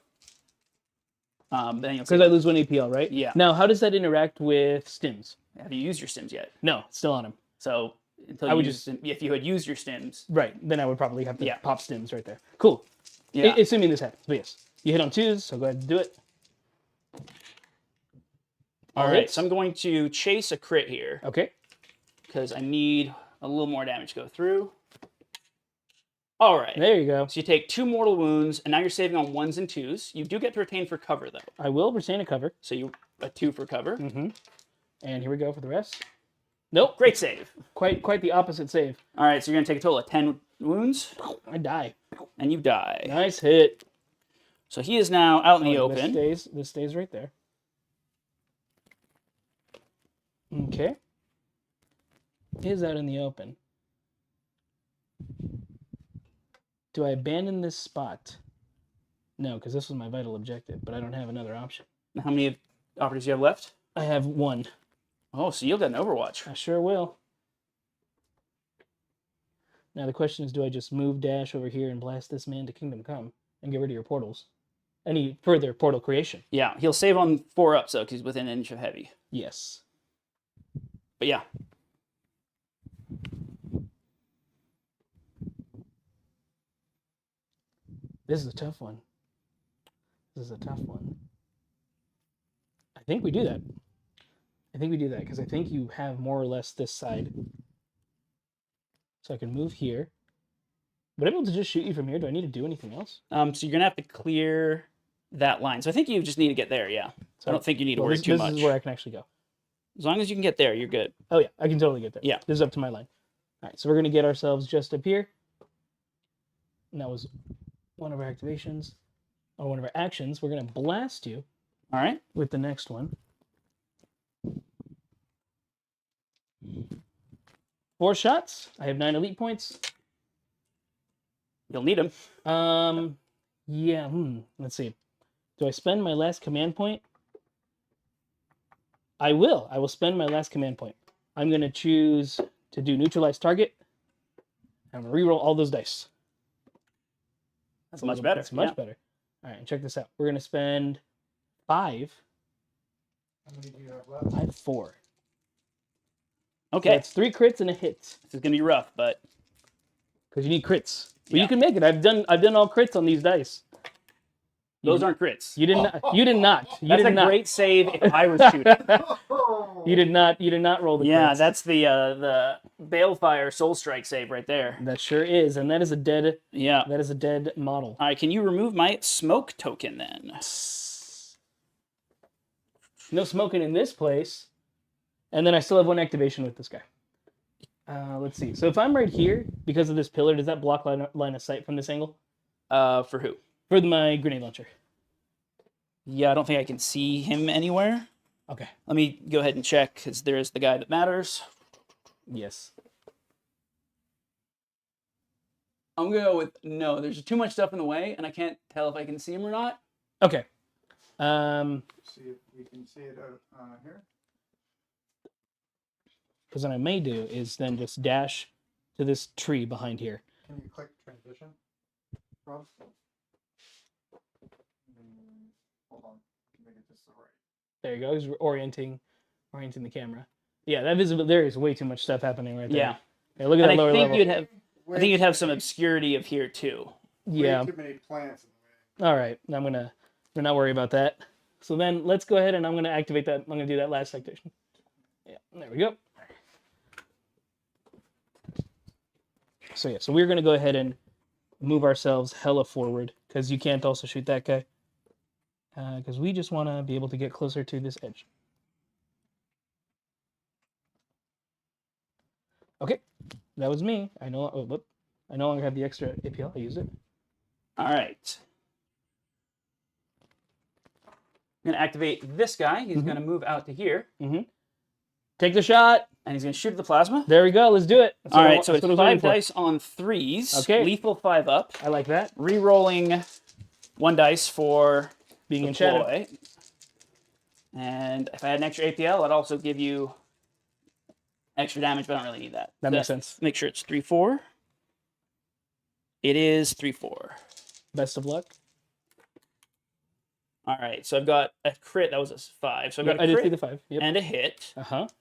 Then you'll Because I lose 1 APL, right? Yeah. Now, how does that interact with stims? Have you used your stims yet? No, it's still on him. So until I would use just- if you had used your stims. Right. Then I would probably have to Yeah. pop stims right there. Cool. Yeah. Assuming this happens. But yes. You hit on 2s, so go ahead and do it. All right, hits. so I'm going to chase a crit here Okay. because I need a little more damage to go through. All right. There you go. So you take 2 mortal wounds, and now you're saving on 1s and 2s. You do get to retain for cover, though. I will retain a cover. So you a 2 for cover. Mm-hmm. And here we go for the rest. Nope. Great save. Quite the opposite save. All right, so you're going to take a total of 10 wounds, I die. and you die. Nice hit. So he is now out in the Oh, open. This stays right there. Okay. Is out in the open. Do I abandon this spot? No, because this was my vital objective, but I don't have another option. How many operatives do you have left? I have 1. Oh, so you'll get an Overwatch. I sure will. Now the question is, do I just move dash over here and blast this man to Kingdom Come and get rid of your portals? Any further portal creation? Yeah, he'll save on 4 ups, though, because he's within an inch of heavy. Yes. But yeah. This is a tough one. This is a tough one. I think we do that. I think we do that because I think you have more or less this side. So I can move here. Would I be able to just shoot you from here? Do I need to do anything else? So you're going to have to clear that line. So I think you just need to get there, yeah. So I don't think you need to well, worry too this much. is where I can actually go. As long as you can get there, you're good. Oh yeah, I can totally get there. Yeah. This is up to my line. All right, so we're going to get ourselves just up here. And that was one of our activations. Or one of our actions. We're going to blast you All right. with the next one. 4 shots. I have 9 elite points. You'll need them. Yeah, let's see. Do I spend my last command point? I will. I will spend my last command point. I'm going to choose to do neutralize target. I'm going to reroll all those dice. That's much better. That's much better. All right, and check this out. We're going to spend 5. How many do you have left? I have 4. Okay. So that's 3 crits and a hit. This is going to be rough, but Because you need crits. But Yeah. you can make it. I've done all crits on these dice. those aren't crits. You did not. You did not. You That's did a not. great save if I was shooting. You did not. You did not roll the Yeah, crits. that's the Balefire Soul Strike save right there. That sure is, and that is a dead. Yeah. That is a dead model. All right, can you remove my smoke token then? No smoking in this place, and then I still have 1 activation with this guy. Let's see. So if I'm right here because of this pillar, does that block line of sight from this angle For who? for my grenade launcher? Yeah, I don't think I can see him anywhere. Okay. Let me go ahead and check, because there's the guy that matters. Yes. I'm going to go with no. There's too much stuff in the way, and I can't tell if I can see him or not. Okay. See if we can see it out here. Because what I may do is then just dash to this tree behind here. Can you click transition, Rob? Hold on. Make it just the right. There you go. He's orienting the camera. Yeah, that visible. There is way too much stuff happening right there. Yeah. Okay, look at And that lower I think level. you'd have. I think you'd have some obscurity of here too. Yeah. Way too many plants in the way. All right. I'm gonna not worry about that. So then let's go ahead and I'm going to activate that. I'm going to do that last activation. Yeah, there we go. So yeah, so we're going to go ahead and move ourselves hella forward because you can't also shoot that guy. Because we just want to be able to get closer to this edge. Okay, that was me. I know. Oh, whoop. I no longer have the extra APL. I used it. All right. I'm going to activate this guy. He's going to move out to here. Take the shot. And he's going to shoot the plasma. There we go. Let's do it. All right, so it's 5 dice on 3s. Okay. Lethal 5 up. I like that. Re-rolling 1 dice for Being in deploy. shadow. And if I had an extra APL, I'd also give you extra damage, but I don't really need that. That makes sense. Make sure it's 3-4. It is 3-4. Best of luck. All right, so I've got a crit. That was a 5. So I've got a I did see crit the 5. Yep. and a hit.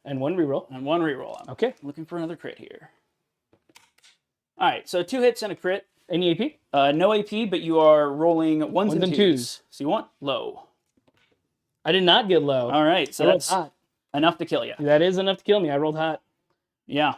And 1 reroll. And 1 reroll. I'm Okay. looking for another crit here. All right, so 2 hits and a crit. Any AP? No AP, but you are rolling ones and twos. So you want low. I did not get low. All right, so I rolled that's hot. enough to kill you. That is enough to kill me. I rolled hot. Yeah.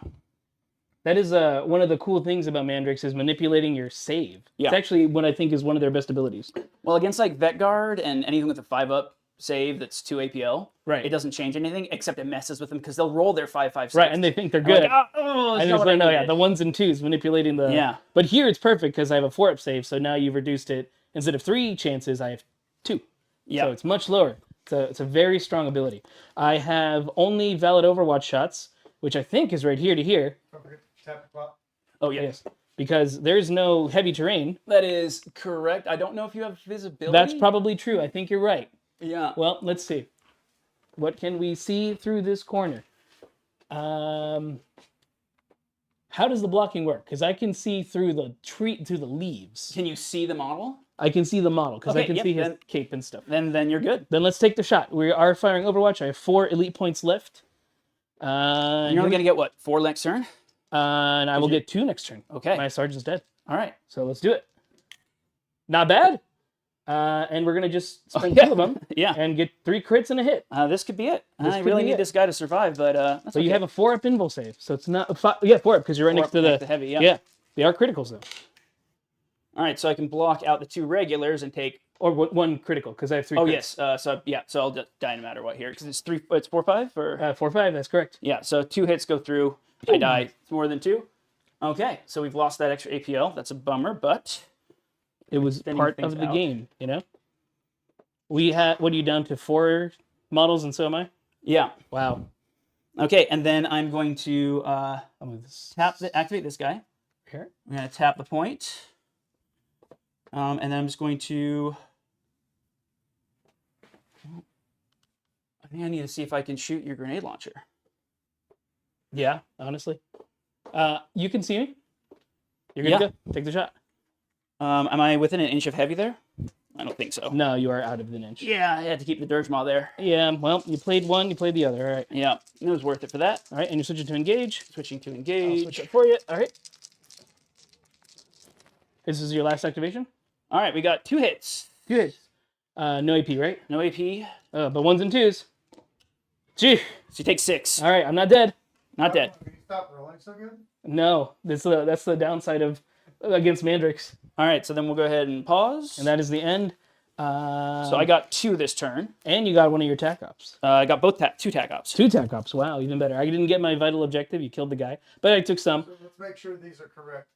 That is one of the cool things about Mandrakes is manipulating your save. Yeah. It's actually what I think is one of their best abilities. Well, against like Vet Guard and anything with a 5-up save that's 2 APL, Right. it doesn't change anything except it messes with them because they'll roll their 5-5-6. Right, and they think they're good. Like, oh, and not it's what like, I no, yeah, needed. the 1s and 2s manipulating the... Yeah. But here it's perfect because I have a 4-up save, so now you've reduced it. Instead of 3 chances, I have 2. Yeah. So it's much lower. It's a very strong ability. I have only valid Overwatch shots, which I think is right here to here. Don't forget to tap the clock. Oh, yeah. Yes. Because there's no heavy terrain. That is correct. I don't know if you have visibility. That's probably true. I think you're right. Yeah. Well, let's see. What can we see through this corner? How does the blocking work? Because I can see through the tree, through the leaves. Can you see the model? I can see the model because I Okay, can yep, see his then- cape and stuff. Then you're good. Then let's take the shot. We are firing Overwatch. I have 4 elite points left. You're only going to get, what, 4 next turn? And I will get 2 next turn. Okay. My sergeant's dead. All right. So let's do it. Not bad. And we're going to just spend yeah. 2 of them Yeah. and get 3 crits and a hit. This could be it. I could really be need it. this guy to survive, but that's So you okay. have a 4-up invul save. So it's not... 4-up because you're right next to Four up the... heavy, yeah. Yeah. They are criticals, though. All right, so I can block out the 2 regulars and take... Or 1 critical because I have 3 Oh, crits. yes. So I'll just die no matter what here because it's 3... It's 4-5 or... 4-5, that's correct. Yeah, so 2 hits go through. I die. It's more than 2. Okay, so we've lost that extra APL. That's a bummer, but... It was Extending part things of the out. game, you know? We had... What are you down to? 4 models and so am I? Yeah. Wow. Okay, and then I'm going to activate this guy. Here. I'm going to tap the point. And then I'm just going to... I think I need to see if I can shoot your grenade launcher. Yeah, honestly. You can see me. You're good to go. Take the shot. Am I within an inch of heavy there? I don't think so. No, you are out of the inch. Yeah, I had to keep the Dirge Maw there. Yeah, well, you played one, you played the other. All right. Yeah, it was worth it for that. All right, and you're switching to engage. Switching to I'll engage. switch it for you. All right. This is your last activation? All right, we got 2 hits. Good. No AP, right? No AP. But 1s and 2s. Gee. So you take 6. All right, I'm not dead. Not dead. Can you stop rolling so good? No, that's the downside of against Mandrakes, All right, so then we'll go ahead and pause. and that is the end. So I got 2 this turn. And you got one of your tac ops. I got both 2 tac ops. 2 tac ops. Wow, even better. I didn't get my vital objective. You killed the guy, but I took some. So let's make sure these are correct.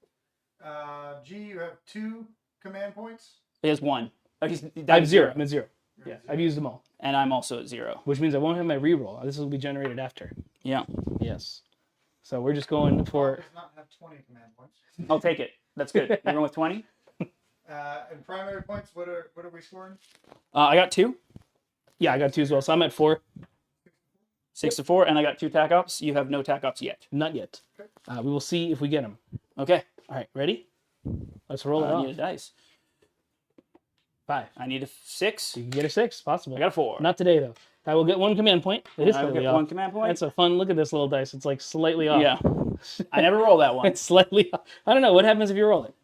G, you have 2 command points. He has 1. Oh, I have 0. I'm at 0. You're Yeah, at 0. I've used them all, And I'm also at 0. which means I won't have my reroll. This will be generated after. Yeah. Yes. So we're just going for. Does not have 20 command points. I'll take it. That's good. We're going with 20. And primary points, what are we scoring? I got 2. Yeah, I got 2 as well. So I'm at 4. 6 to 4, and I got 2 tac ops. You have no tac ops yet. Not yet. We will see if we get them. Okay. All right, ready? Let's roll it I need a off. dice. 5. I need a 6. You can get a 6, possible. I got a 4. Not today though. I will get 1 command point. It is I will slightly get off. 1 command point. That's a fun. Look at this little dice. It's like slightly off. Yeah. I never roll that one. It's slightly off. I don't know what happens if you roll it.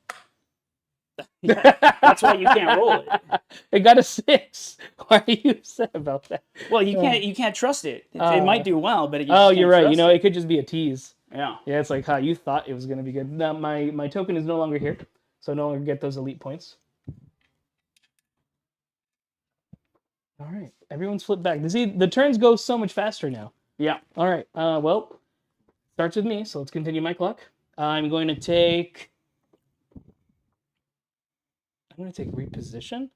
Yeah, that's why you can't roll it. It got a 6. Why are you upset about that? Well, you can't trust it. It might do well, but you just Oh, can't you're right. trust It could just be a tease. Yeah. Yeah, it's like how you thought it was going to be good. Now, my token is no longer here, so no longer get those elite points. All right, everyone's flipped back. See, the turns go so much faster now. Yeah. All right, well, starts with me, so let's continue my clock. I'm going to take reposition.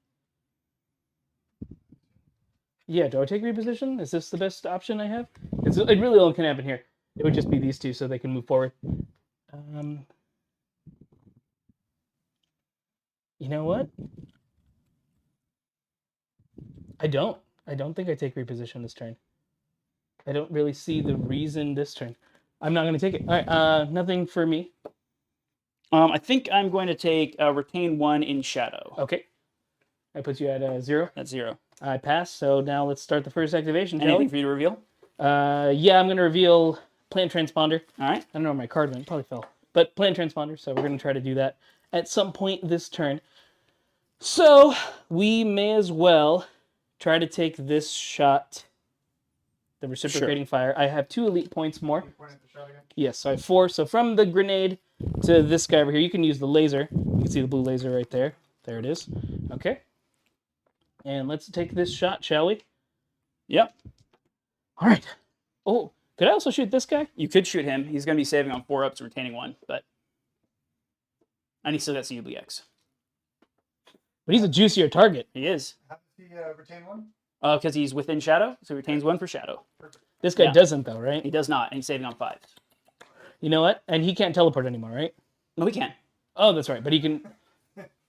Yeah, do I take reposition? Is this the best option I have? It really only can happen here. It would just be these two so they can move forward. You know what? I don't think I take reposition this turn. I don't really see the reason this turn. I'm not going to take it. All right, nothing for me. I think I'm going to take retain 1 in shadow. Okay. I put you at 0. That's 0. I pass, so now let's start the first activation, shall Anything we? for you to reveal? Yeah, I'm going to reveal Plant Transponder. All right. I don't know where my card went. Probably fell. But Plant Transponder, so we're going to try to do that at some point this turn. So we may as well try to take this shot, the reciprocating fire. I have 2 elite points more. Yes, so I have 4. So from the grenade to this guy over here, you can use the laser. You can see the blue laser right there. There it is. Okay. And let's take this shot, shall we? Yep. All right. Oh, could I also shoot this guy? You could shoot him. He's going to be saving on 4 ups, retaining 1, but... And he still got CUBX. But he's a juicier target. He is. How does he retain 1? Because he's within shadow, so he retains 1 for shadow. This guy doesn't, though, right? He does not, and he's saving on 5. You know what? And he can't teleport anymore, right? No, he can. Oh, that's right. But he can...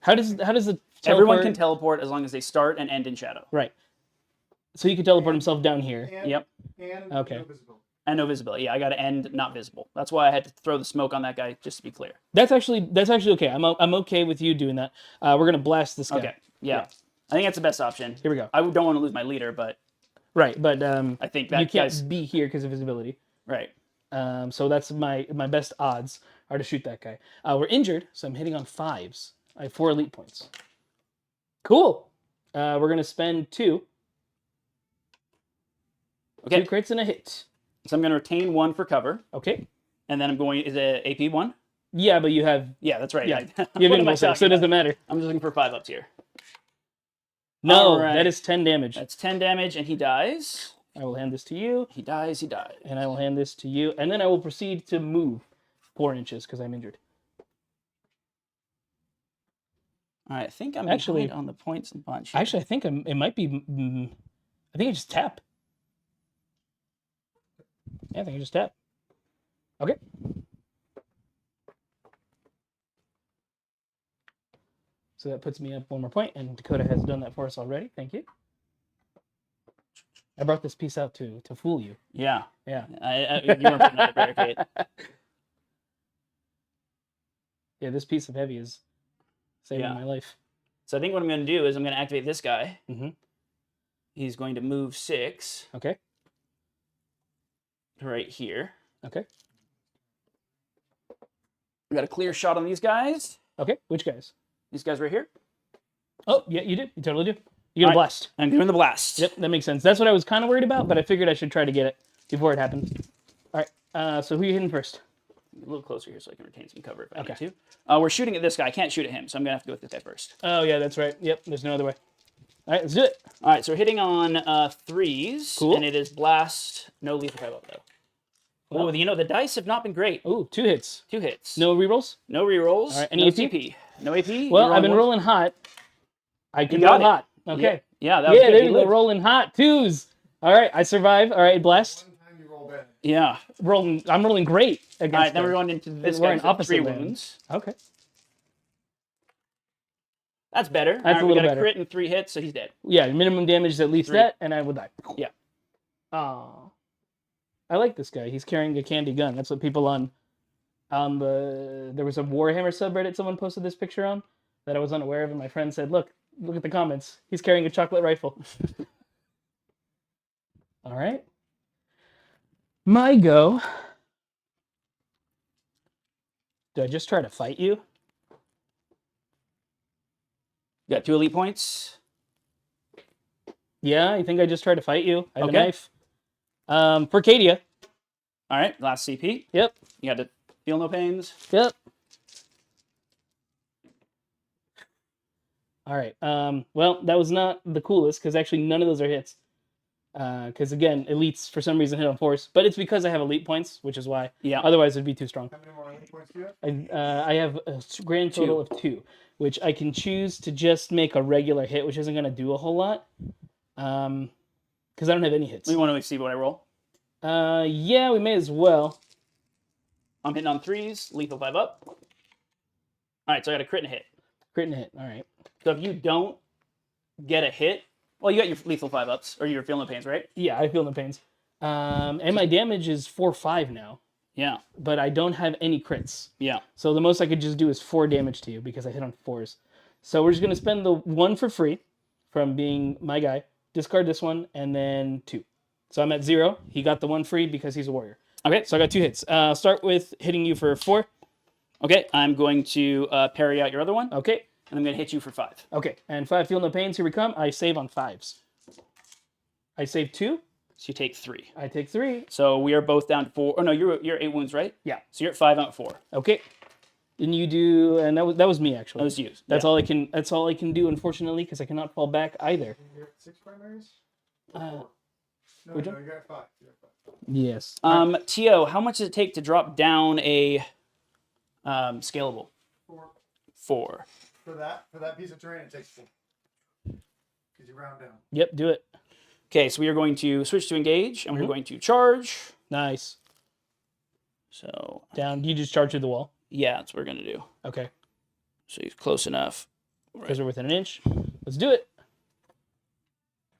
How does the teleport... Everyone can teleport as long as they start and end in shadow. Right. So he can teleport himself down here. Yep. And Okay. no visibility. And no visibility. Yeah, I got to end not visible. That's why I had to throw the smoke on that guy, just to be clear. That's actually okay. I'm okay with you doing that. We're gonna blast this guy. Okay. Yeah. I think that's the best option. Here we go. I don't want to lose my leader, but Right, but I think that you can't guy's be here because of visibility. right. So that's my best odds are to shoot that guy. We're injured, so I'm hitting on 5s. I have 4 elite points. Cool. We're gonna spend 2. Okay. 2 crits and a hit. So I'm going to retain 1 for cover, Okay. and then I'm going. Is it AP 1? Yeah, but you have Yeah, that's right. yeah. I- You have what am I invulnerable, so it talking doesn't about? matter. I'm just looking for 5 ups here. No, All right. that is 10 damage. That's 10 damage, and he dies. I will hand this to you, He dies. He dies. and I will hand this to you, and then I will proceed to move 4 inches because I'm injured. All right, I think I'm Actually- behind on the points a bunch. here. Actually, I think it might be. I think I just tap. Yeah, I think I just tap. Okay. So that puts me up 1 more point, and Dakota has done that for us already. Thank you. I brought this piece out to fool you. Yeah. Yeah. You weren't putting up the barricade. Yeah, this piece of heavy is saving Yeah. my life. So I think what I'm going to do is I'm going to activate this guy. Mhm. He's going to move 6 Okay. to right here. Okay. We got a clear shot on these guys. Okay. Which guys? These guys right here. Oh, yeah, you do. You totally do. You get a All right. blast. I'm doing the blast. Yep, that makes sense. That's what I was kind of worried about, but I figured I should try to get it before it happens. All right. So who are you hitting first? A little closer here so I can retain some cover if I Okay. need to. We're shooting at this guy. I can't shoot at him, so I'm going to have to go with this guy first. Oh, yeah, that's right. Yep, there's no other way. All right, let's do it. All right, so we're hitting on 3s. Cool. And it is blast. No lethal 5 up, though. Well- Oh, you know, the dice have not been great. Ooh, 2 hits. 2 hits. No rerolls? No rerolls. All right, any no AP? CP. No AP. Well, You're I've been one. rolling hot. I can got roll it. hot. Okay. Yeah, that was Yeah, good. there You you go. lived. Rolling hot. 2s. All right, I survive. All right, blast. One time you roll bad. Yeah. I'm rolling great against All right, then them. we're going into this We're guy in with opposite 3 land. wounds. Okay. That's better. All That's right, a we little got better. a crit and 3 hits, so he's dead. Yeah, minimum damage is at least 3. that, and I will die. Yeah. Aw. I like this guy. He's carrying a candy gun. That's what people on there was a Warhammer subreddit someone posted this picture on that I was unaware of, and my friend said, look at the comments. He's carrying a chocolate rifle. All right. My go. Do I just try to fight you? You got 2 elite points. Yeah, I think I just tried to fight you. I have Okay. a knife. For Cadia. All right, last CP. Yep. You got to feel no pains. Yep. All right. Well, that was not the coolest because actually none of those are hits. Because again, elites for some reason hit on force, but it's because I have elite points, which is why. Yeah. Otherwise, it'd be too strong. How many more elite points do you have? I have a grand total of 2, which I can choose to just make a regular hit, which isn't going to do a whole lot. Because I don't have any hits. We want to see what I roll. Yeah, we may as well. I'm hitting on 3s, lethal 5 up. All right, so I got a crit and a hit. Crit and hit. All right. So if you don't get a hit, well, you got your lethal 5 ups, or your feel no pains, right? Yeah, I feel no pains. And my damage is 4/5 now, Yeah. but I don't have any crits. Yeah. So the most I could just do is 4 damage to you because I hit on 4s. So we're just going to spend the 1 for free from being my guy, discard this one, and then 2. So I'm at 0. He got the 1 free because he's a warrior. Okay. So I got 2 hits. I'll start with hitting you for 4. Okay, I'm going to parry out your other one, Okay. and I'm going to hit you for 5. Okay. And 5 feel no pains. Here we come. I save on 5s. I save 2. So you take 3. I take 3. So we are both down to 4. Oh no, you're 8 wounds, right? Yeah. So you're at 5, I'm at 4. Okay. And you do, and that was me actually. That was you. That's Yeah. all I can. That's all I can do, unfortunately, because I cannot fall back either. You're at 6 primaries? Uh, No, which no, one? you got 5. You got 5. yes. Tio, how much does it take to drop down a scalable? 4. 4. For that piece of terrain, it takes 4. Because you round down. Yep. Do it. Okay, so we are going to switch to engage, and we're going to charge. Nice. So Down. You just charge through the wall. yeah, that's what we're gonna do. Okay. So he's close enough. Because we're within an inch. Let's do it.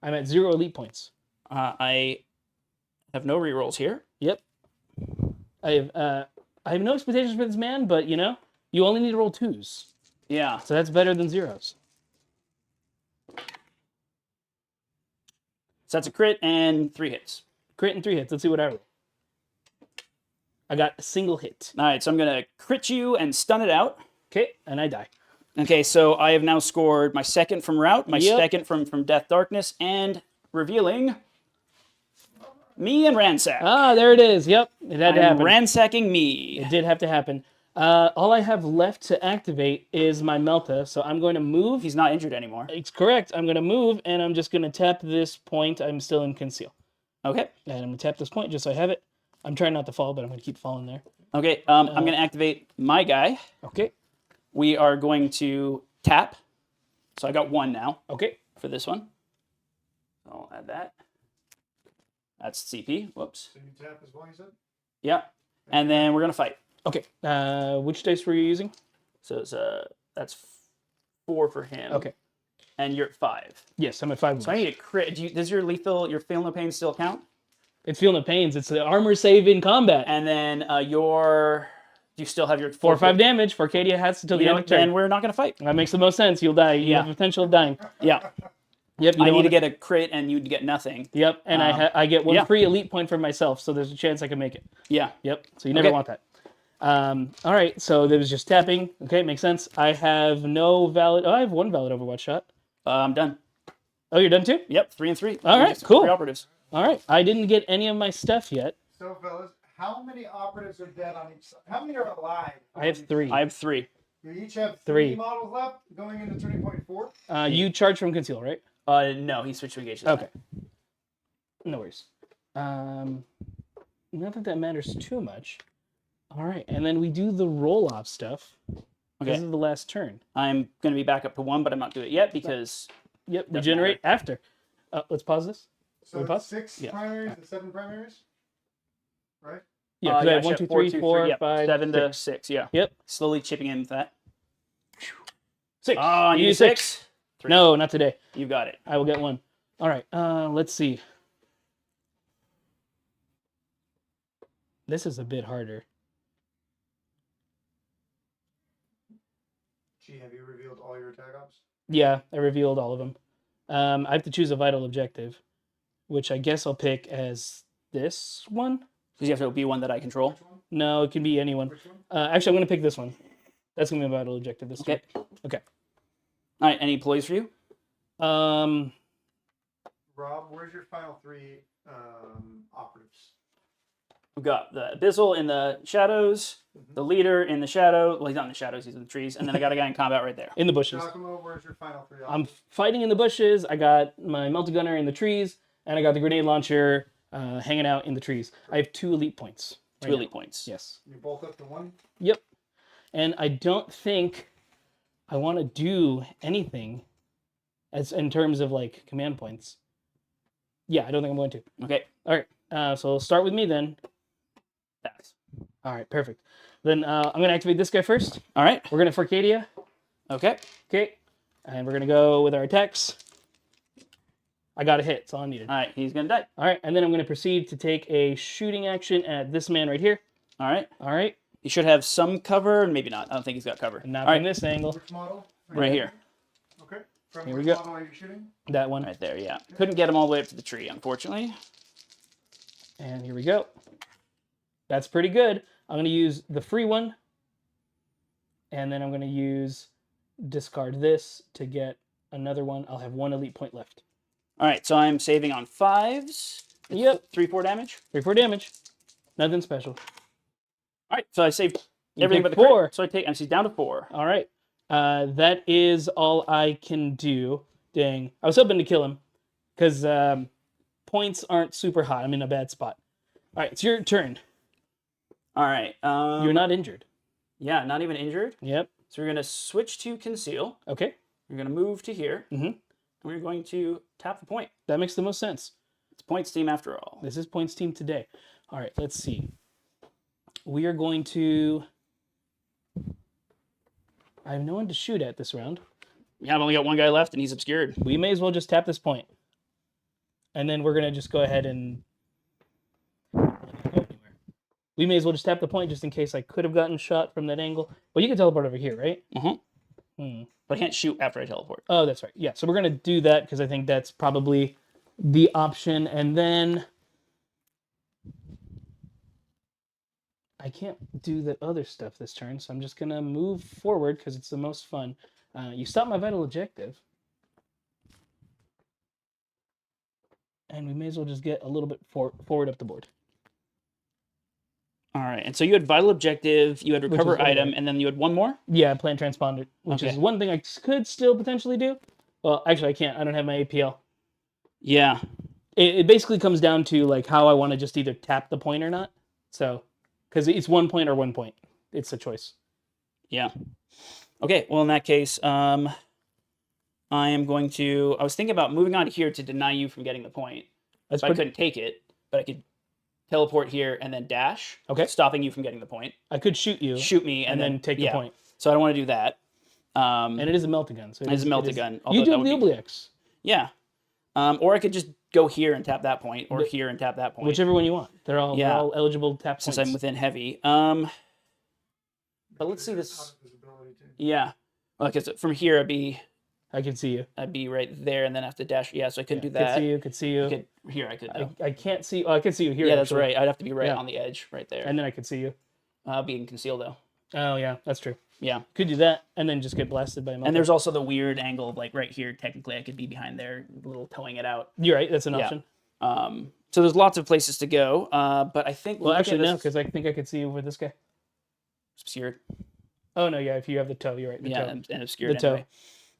I'm at 0 elite points. I have no rerolls here. Yep. I have no expectations for this man, but you know, you only need to roll 2s, Yeah. so that's better than 0s. So that's a crit and 3 hits. Crit and 3 hits. Let's see what I roll. I got a single hit. All right, so I'm gonna crit you and stun it out. Okay, and I die. Okay, so I have now scored my 2nd from rout, my Yep. 2nd from death darkness, and revealing me and ransack. Ah, there it is. Yep, it had to I'm happen. ransacking me. It did have to happen. All I have left to activate is my Melta, so I'm going to move. He's not injured anymore. It's correct. I'm going to move, and I'm just going to tap this point. I'm still in conceal. Okay. And I'm going to tap this point just so I have it. I'm trying not to fall, but I'm going to keep falling there. Okay. I'm gonna activate my guy. Okay. We are going to tap. So I got 1 now Okay. for this one. I'll add that. That's CP. Whoops. So you tap as well, you said? Yeah. And then we're gonna fight. Okay. Which dice were you using? So it's that's 4 for him. Okay. And you're at 5. Yes, I'm at 5. So I need a crit. Does your feel no pain still count? It's feeling the pains. It's the armor save in combat. And then do you still have your 4 or 5 damage. for Arcadia hats until the end of the Then turn. we're not gonna fight. That makes the most sense. You'll die. You Yeah. have the potential of dying. Yeah. Yep. You I don't need to wanna- get a crit and you get nothing. Yep. And I get 1 yeah. free elite point for myself, so there's a chance I can make it. Yeah. Yep. So you never Okay. want that. All right. So there was just tapping. Okay, makes sense. I have no valid. Oh, I have 1 valid Overwatch shot. I'm done. Oh, you're done too? Yep. 3 and 3. All right, cool. 3 operatives. All right. I didn't get any of my stuff yet. So, fellas, how many operatives are dead on each side? How many are alive? I have 3. I have 3. You each have 3. 3 models left going into turning point 4? You charge from conceal, right? No, he switched to engage. this Okay. time. No worries. Not that that matters too much. All right, and then we do the roll-off stuff. Okay. This is the last turn. I'm gonna be back up to 1, but I'm not doing it yet because Yep, Doesn't regenerate after. Let's pause this. So We it's pause? 6 Yeah. primaries and 7 primaries? Right? Yeah, because I have actually 1, 2, 3, 4, yep, 5, 7 to 6. 6. Yeah. Yep. Slowly chipping in with that. 6. Oh, I You need do a 6. 3. No, not today. You got it. I will get 1. All right, let's see. This is a bit harder. Gee, have you revealed all your attack ops? Yeah, I revealed all of them. I have to choose a vital objective, which I guess I'll pick as this one. Because you have to be one that I control. Which one? No, it can be anyone. Which one? Actually, I'm going to pick this one. That's going to be a vital objective this Okay. turn. Okay. All right, any ploys for you? Um, Rob, where's your final 3 operatives? We've got the Abyssal in the shadows, the leader in the shadow. Well, he's not in the shadows, he's in the trees. And then I got a guy in combat right there. in the bushes. Giacomo, where's your final 3 I'm operatives? fighting in the bushes. I got my multi-gunner in the trees, and I got the grenade launcher hanging out in the trees. I have 2 elite points. Two elite points. Yes. You both up to 1? Yep. And I don't think I want to do anything as in terms of like command points. Yeah, I don't think I'm going to. Okay. All right. So we'll start with me then. Pass. All right, perfect. Then I'm going to activate this guy first. All right. We're going to Forcadia. Okay. Okay. And we're going to go with our attacks. I got a hit. That's all I needed. All right, he's going to die. All right. And then I'm going to proceed to take a shooting action at this man right here. All right. All right. He should have some cover, and maybe not. I don't think he's got cover. Not All from right. this angle. Which model? Right here. Okay. From Here which we go. model are you shooting? That one. Right there, yeah. Couldn't get him all the way up to the tree, unfortunately. And here we go. That's pretty good. I'm going to use the free one. And then I'm going to use discard this to get another one. I'll have 1 elite point left. All right, so I'm saving on 5s. Yep. 3-4 damage. 3-4 damage. Nothing special. All right, so I saved You everything take but the crit. 4. So I'm down to 4. All right. That is all I can do. Dang. I was hoping to kill him because points aren't super hot. I'm in a bad spot. All right, it's your turn. All right. You're not injured. Yeah, not even injured. Yep. So we're going to switch to conceal. Okay. We're going to move to here. Mm-hmm. And we're going to tap the point. That makes the most sense. It's points team after all. This is points team today. All right, let's see. We are going to... I have no one to shoot at this round. Yeah, I've only got one guy left, and he's obscured. We may as well just tap this point. And then we're going to just go ahead and... We may as well just tap the point just in case I could have gotten shot from that angle. Well, you can teleport over here, right? Mm-hmm. But I can't shoot after I teleport. Oh, that's right. Yeah, so we're going to do that because I think that's probably the option. And then... I can't do the other stuff this turn, so I'm just going to move forward because it's the most fun. You stop my vital objective. And we may as well just get a little bit forward up the board. All right, and so you had vital objective, you had Which recover is item, okay. and then you had one more? Yeah, plant transponder, which Okay. is one thing I could still potentially do. Well, actually, I can't. I don't have my APL. Yeah. It basically comes down to like how I want to just either tap the point or not. So, because it's 1 point or 1 point. It's a choice. Yeah. Okay, well, in that case, I am going to... I was thinking about moving on here to deny you from getting the point. That's So I couldn't take it, but I could teleport here and then dash. Okay. Stopping you from getting the point. I could shoot you. Shoot me and then take the yeah. point. So I don't want to do that. And it is a melt-a-gun. So it is a melt-a-gun. You do have the would be- Obliax. Yeah. Or I could just go here and tap that point, or here and tap that point. Whichever one you want. They're all eligible tap Since points. I'm within heavy. But let's see this. Yeah. Well, because from here I can see you. I'd be right there, and then have to dash. Yeah, so I couldn't do Could that. see you. Could see you. Here I could. Though. I can't see. Oh, I can see you here. Yeah, that's actually. right. I'd have to be right Yeah. on the edge, right there. And then I could see you. Being concealed though. Oh yeah, that's true. Yeah. Could do that, and then just get blasted by a And there's also the weird angle of like right here. Technically, I could be behind there, a little towing it out. You're right. That's an Yeah. option. So there's lots of places to go. But I think. Well, look actually, at no, this- because I think I could see you with this guy. obscured. Oh no, yeah. If you have the toe, you're right. The Yeah, toe. and obscured The toe.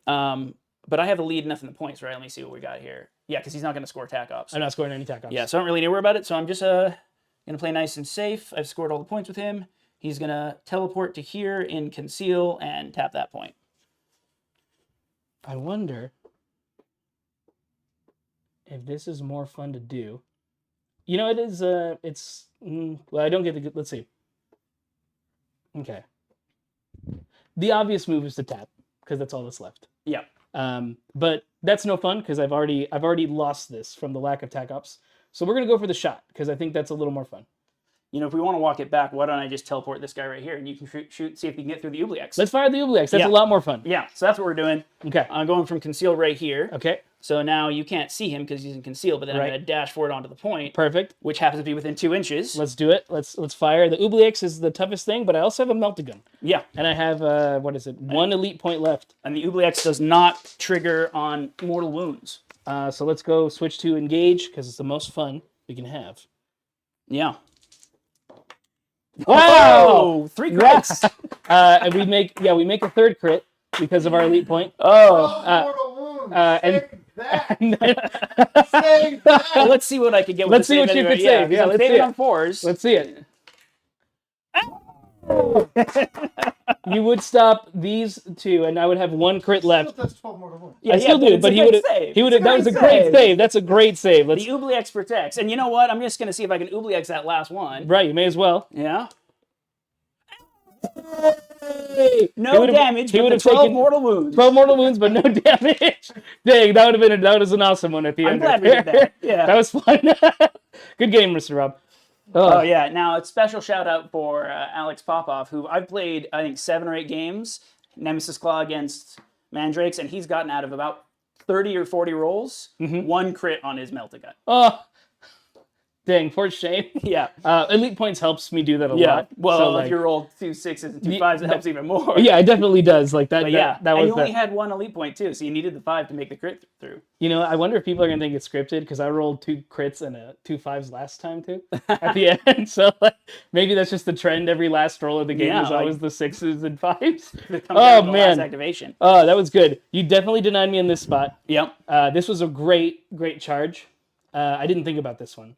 anyway. But I have a lead enough in the points, right? Let me see what we got here. Yeah, because he's not going to score attack ops. I'm not scoring any attack ops. Yeah, so I don't really need to worry about it. So I'm just going to play nice and safe. I've scored all the points with him. He's going to teleport to here in conceal and tap that point. I wonder if this is more fun to do. You know, it is. Well, I don't get the. Let's see. Okay. The obvious move is to tap because that's all that's left. Yeah. But that's no fun because I've already lost this from the lack of tac ops. So we're gonna go for the shot because I think that's a little more fun. you know, if we want to walk it back, why don't I just teleport this guy right here, and you can shoot, see if you can get through the Oubliex. Let's fire the Oubliex. That's Yeah. a lot more fun. Yeah, so that's what we're doing. Okay. I'm going from conceal right here. Okay. So now you can't see him because he's in conceal, but then I'm Right. going to dash forward onto the point, Perfect. which happens to be within 2 inches. Let's do it. Let's fire. The Oubliex is the toughest thing, but I also have a Meltagun. Yeah, And I have, what is it? 1 elite point left. and the Oubliex does not trigger on mortal wounds. So let's go switch to engage, because it's the most fun we can have. Yeah. Wow! 3 crits! And we make a third crit because of our elite point. Mortal wounds. And Save that. Save that. Well, let's see what I could get with Let's the see save what you anyway. could save. Yeah, I'm let's saving see on it. 4s. Let's see it. You would stop these two, and I would have 1 crit left. That's 12 mortal wounds. Yeah, I still but do, it's but a he great would save. he would It's that was a great save. That's a great save. The Let's Oubliex protects. And you know what? I'm just going to see if I can Oubliex that last one. right. You may as well. Yeah. He No would've- damage, he but the would've 12 taken mortal wounds. 12 mortal wounds, but no damage. Dang, that was an awesome one at the I'm end. glad we did that. Yeah. That was fun. Good game, Mr. Rob. Oh, yeah. Now, a special shout out for Alex Popoff, who I've played, I think, 7 or 8 games, Nemesis Claw against Mandrakes, and he's gotten out of about 30 or 40 rolls, 1 crit on his Meltagun. Oh, dang, for shame. Yeah. Elite points helps me do that a Yeah. lot. Well, So, if you roll 2 6s and 2 5s, it helps even more. yeah, it definitely does. Like that. But yeah, that and was you only the, had 1 elite point, too, so you needed the 5 to make the crit through. You know, I wonder if people are gonna think it's scripted because I rolled 2 crits and 2 5s last time too at the end. So like, maybe that's just the trend. Every last roll of the game Yeah, is always the 6s and 5s. It comes Oh down to the man, last activation. oh that was good. You definitely denied me in this spot. Yep. This was a great charge. I didn't think about this one.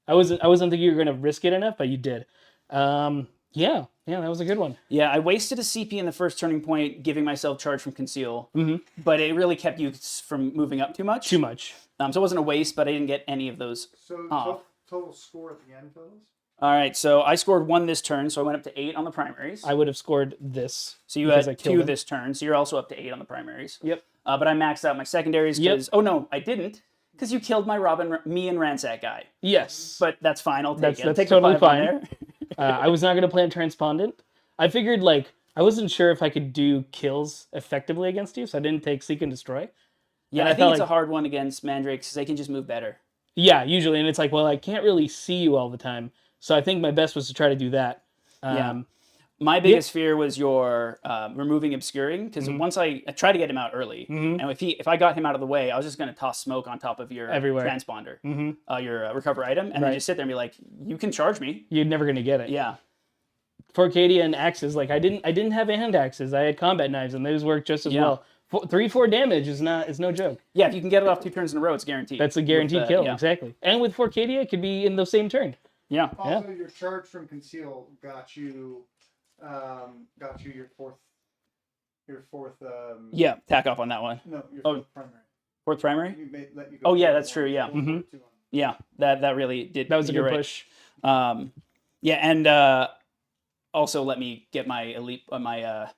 I wasn't thinking you were gonna risk it enough, but you did. Yeah, that was a good one. Yeah, I wasted a CP in the first turning point, giving myself charge from conceal, but it really kept you from moving up too much. Too much. So it wasn't a waste, but I didn't get any of those So off. total score at the end, fellas? All right, so I scored 1 this turn, so I went up to 8 on the primaries. I would have scored this. So you because I had killed 2 him. this turn, so you're also up to 8 on the primaries. Yep. But I maxed out my secondaries Yep. because... Oh, no, I didn't, because you killed my me and Ransack guy. Yes. But that's fine, I'll take it. I'll That's take totally the 5 on fine. there. I was not going to plan Transpondent. I figured, like, I wasn't sure if I could do kills effectively against you, so I didn't take Seek and Destroy. Yeah, And I think felt it's like- a hard one against Mandrakes because they can just move better. Yeah, usually. And it's like, well, I can't really see you all the time. So I think my best was to try to do that. Yeah. My biggest fear was your removing obscuring, because once I tried to get him out early, and if I got him out of the way, I was just going to toss smoke on top of your Everywhere. transponder, your recover item, and then just sit there and be like, "You can charge me." You're never going to get it. Yeah, For Arcadia and axes, like, I didn't have hand axes. I had combat knives, and those worked just as well. 3-4 damage is no joke. yeah. If you can get it off 2 turns in a row, it's guaranteed. That's a guaranteed With, kill, yeah. exactly. And with Forcadia, it could be in the same turn. Yeah. Also, your charge from conceal got you your fourth. Yeah, tack off on that one. No, your Oh. fourth primary. 4th primary. Let you go. Oh yeah, that's true. Yeah, Mhm. yeah. That really did. That was a you're good right. push. Yeah, and also let me get my elite my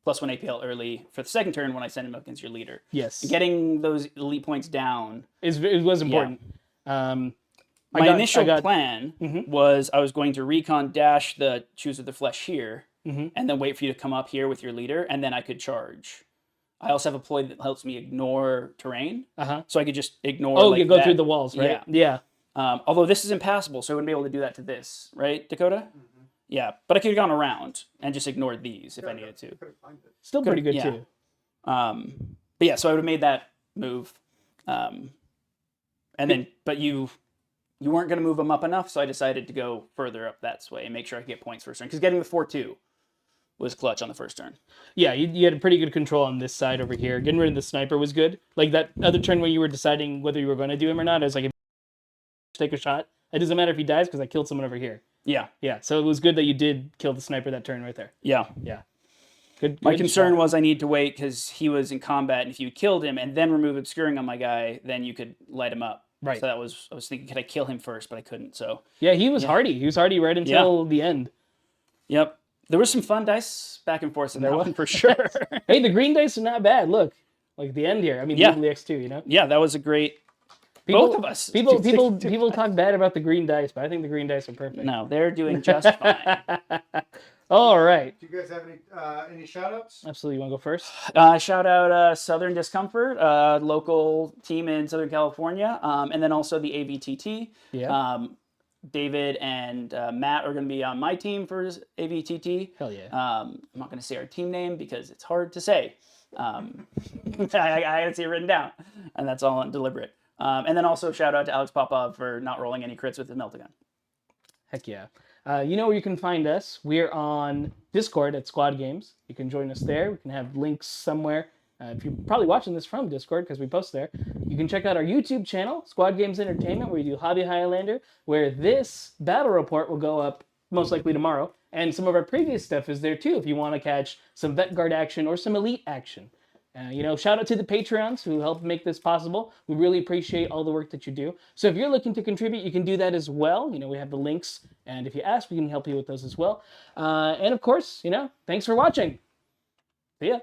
+1 APL early for the second turn when I send him up against your leader. Yes. Getting those elite points down. It was important. My initial plan Mhm. was I was going to recon dash the Choose of the Flesh here, Mhm. and then wait for you to come up here with your leader, and then I could charge. I also have a ploy that helps me ignore terrain, Uh-huh. so I could just ignore. Oh, like you go that. through the walls, right? Yeah. Although this is impassable, so I wouldn't be able to do that to this, right, Dakota? Yeah, but I could have gone around and just ignored these if I needed to. Still pretty good yeah. too. But yeah, so I would have made that move, and then but you weren't going to move them up enough, so I decided to go further up that way and make sure I could get points first turn, because getting the 4-2 was clutch on the first turn. Yeah, you had a pretty good control on this side over here. Getting rid of the sniper was good. Like that other turn when you were deciding whether you were going to do him or not, I was like, take a shot. It doesn't matter if he dies because I killed someone over here. Yeah, Yeah, so it was good that you did kill the sniper that turn right there. yeah. Yeah. Good. My good concern shot. was I need to wait because he was in combat, and if you killed him and then remove obscuring on my guy, then you could light him up. Right. So I was thinking, could I kill him first? But I couldn't. So Yeah, he was hardy. He was hardy right until the end. yep, there was some fun dice back and forth in There that was. one for sure. Hey, the green dice are not bad. Look, like at the end here. I mean, Yeah. the X2, you know? Yeah, that was a great Both of us. People talk bad about the green dice, but I think the green dice are perfect. No, they're doing just fine. All right. Do you guys have any shout outs? Absolutely. You want to go first? Shout out Southern Discomfort, local team in Southern California, and then also the AVTT. Yeah. David and Matt are going to be on my team for AVTT. Hell yeah. I'm not going to say our team name because it's hard to say. I had to see it written down, and that's all deliberate. And then also shout out to Alex Popov for not rolling any crits with his Meltagun. Heck yeah. You know where you can find us. We're on Discord at Squad Games. You can join us there. We can have links somewhere. If you're probably watching this from Discord because we post there, you can check out our YouTube channel, Squad Games Entertainment, where we do Hobby Highlander, where this battle report will go up most likely tomorrow. And some of our previous stuff is there too if you want to catch some Vet Guard action or some Elite action. Shout out to the Patreons who help make this possible. We really appreciate all the work that you do. So if you're looking to contribute, you can do that as well. We have the links, and if you ask, we can help you with those as well. And of course, thanks for watching. See ya.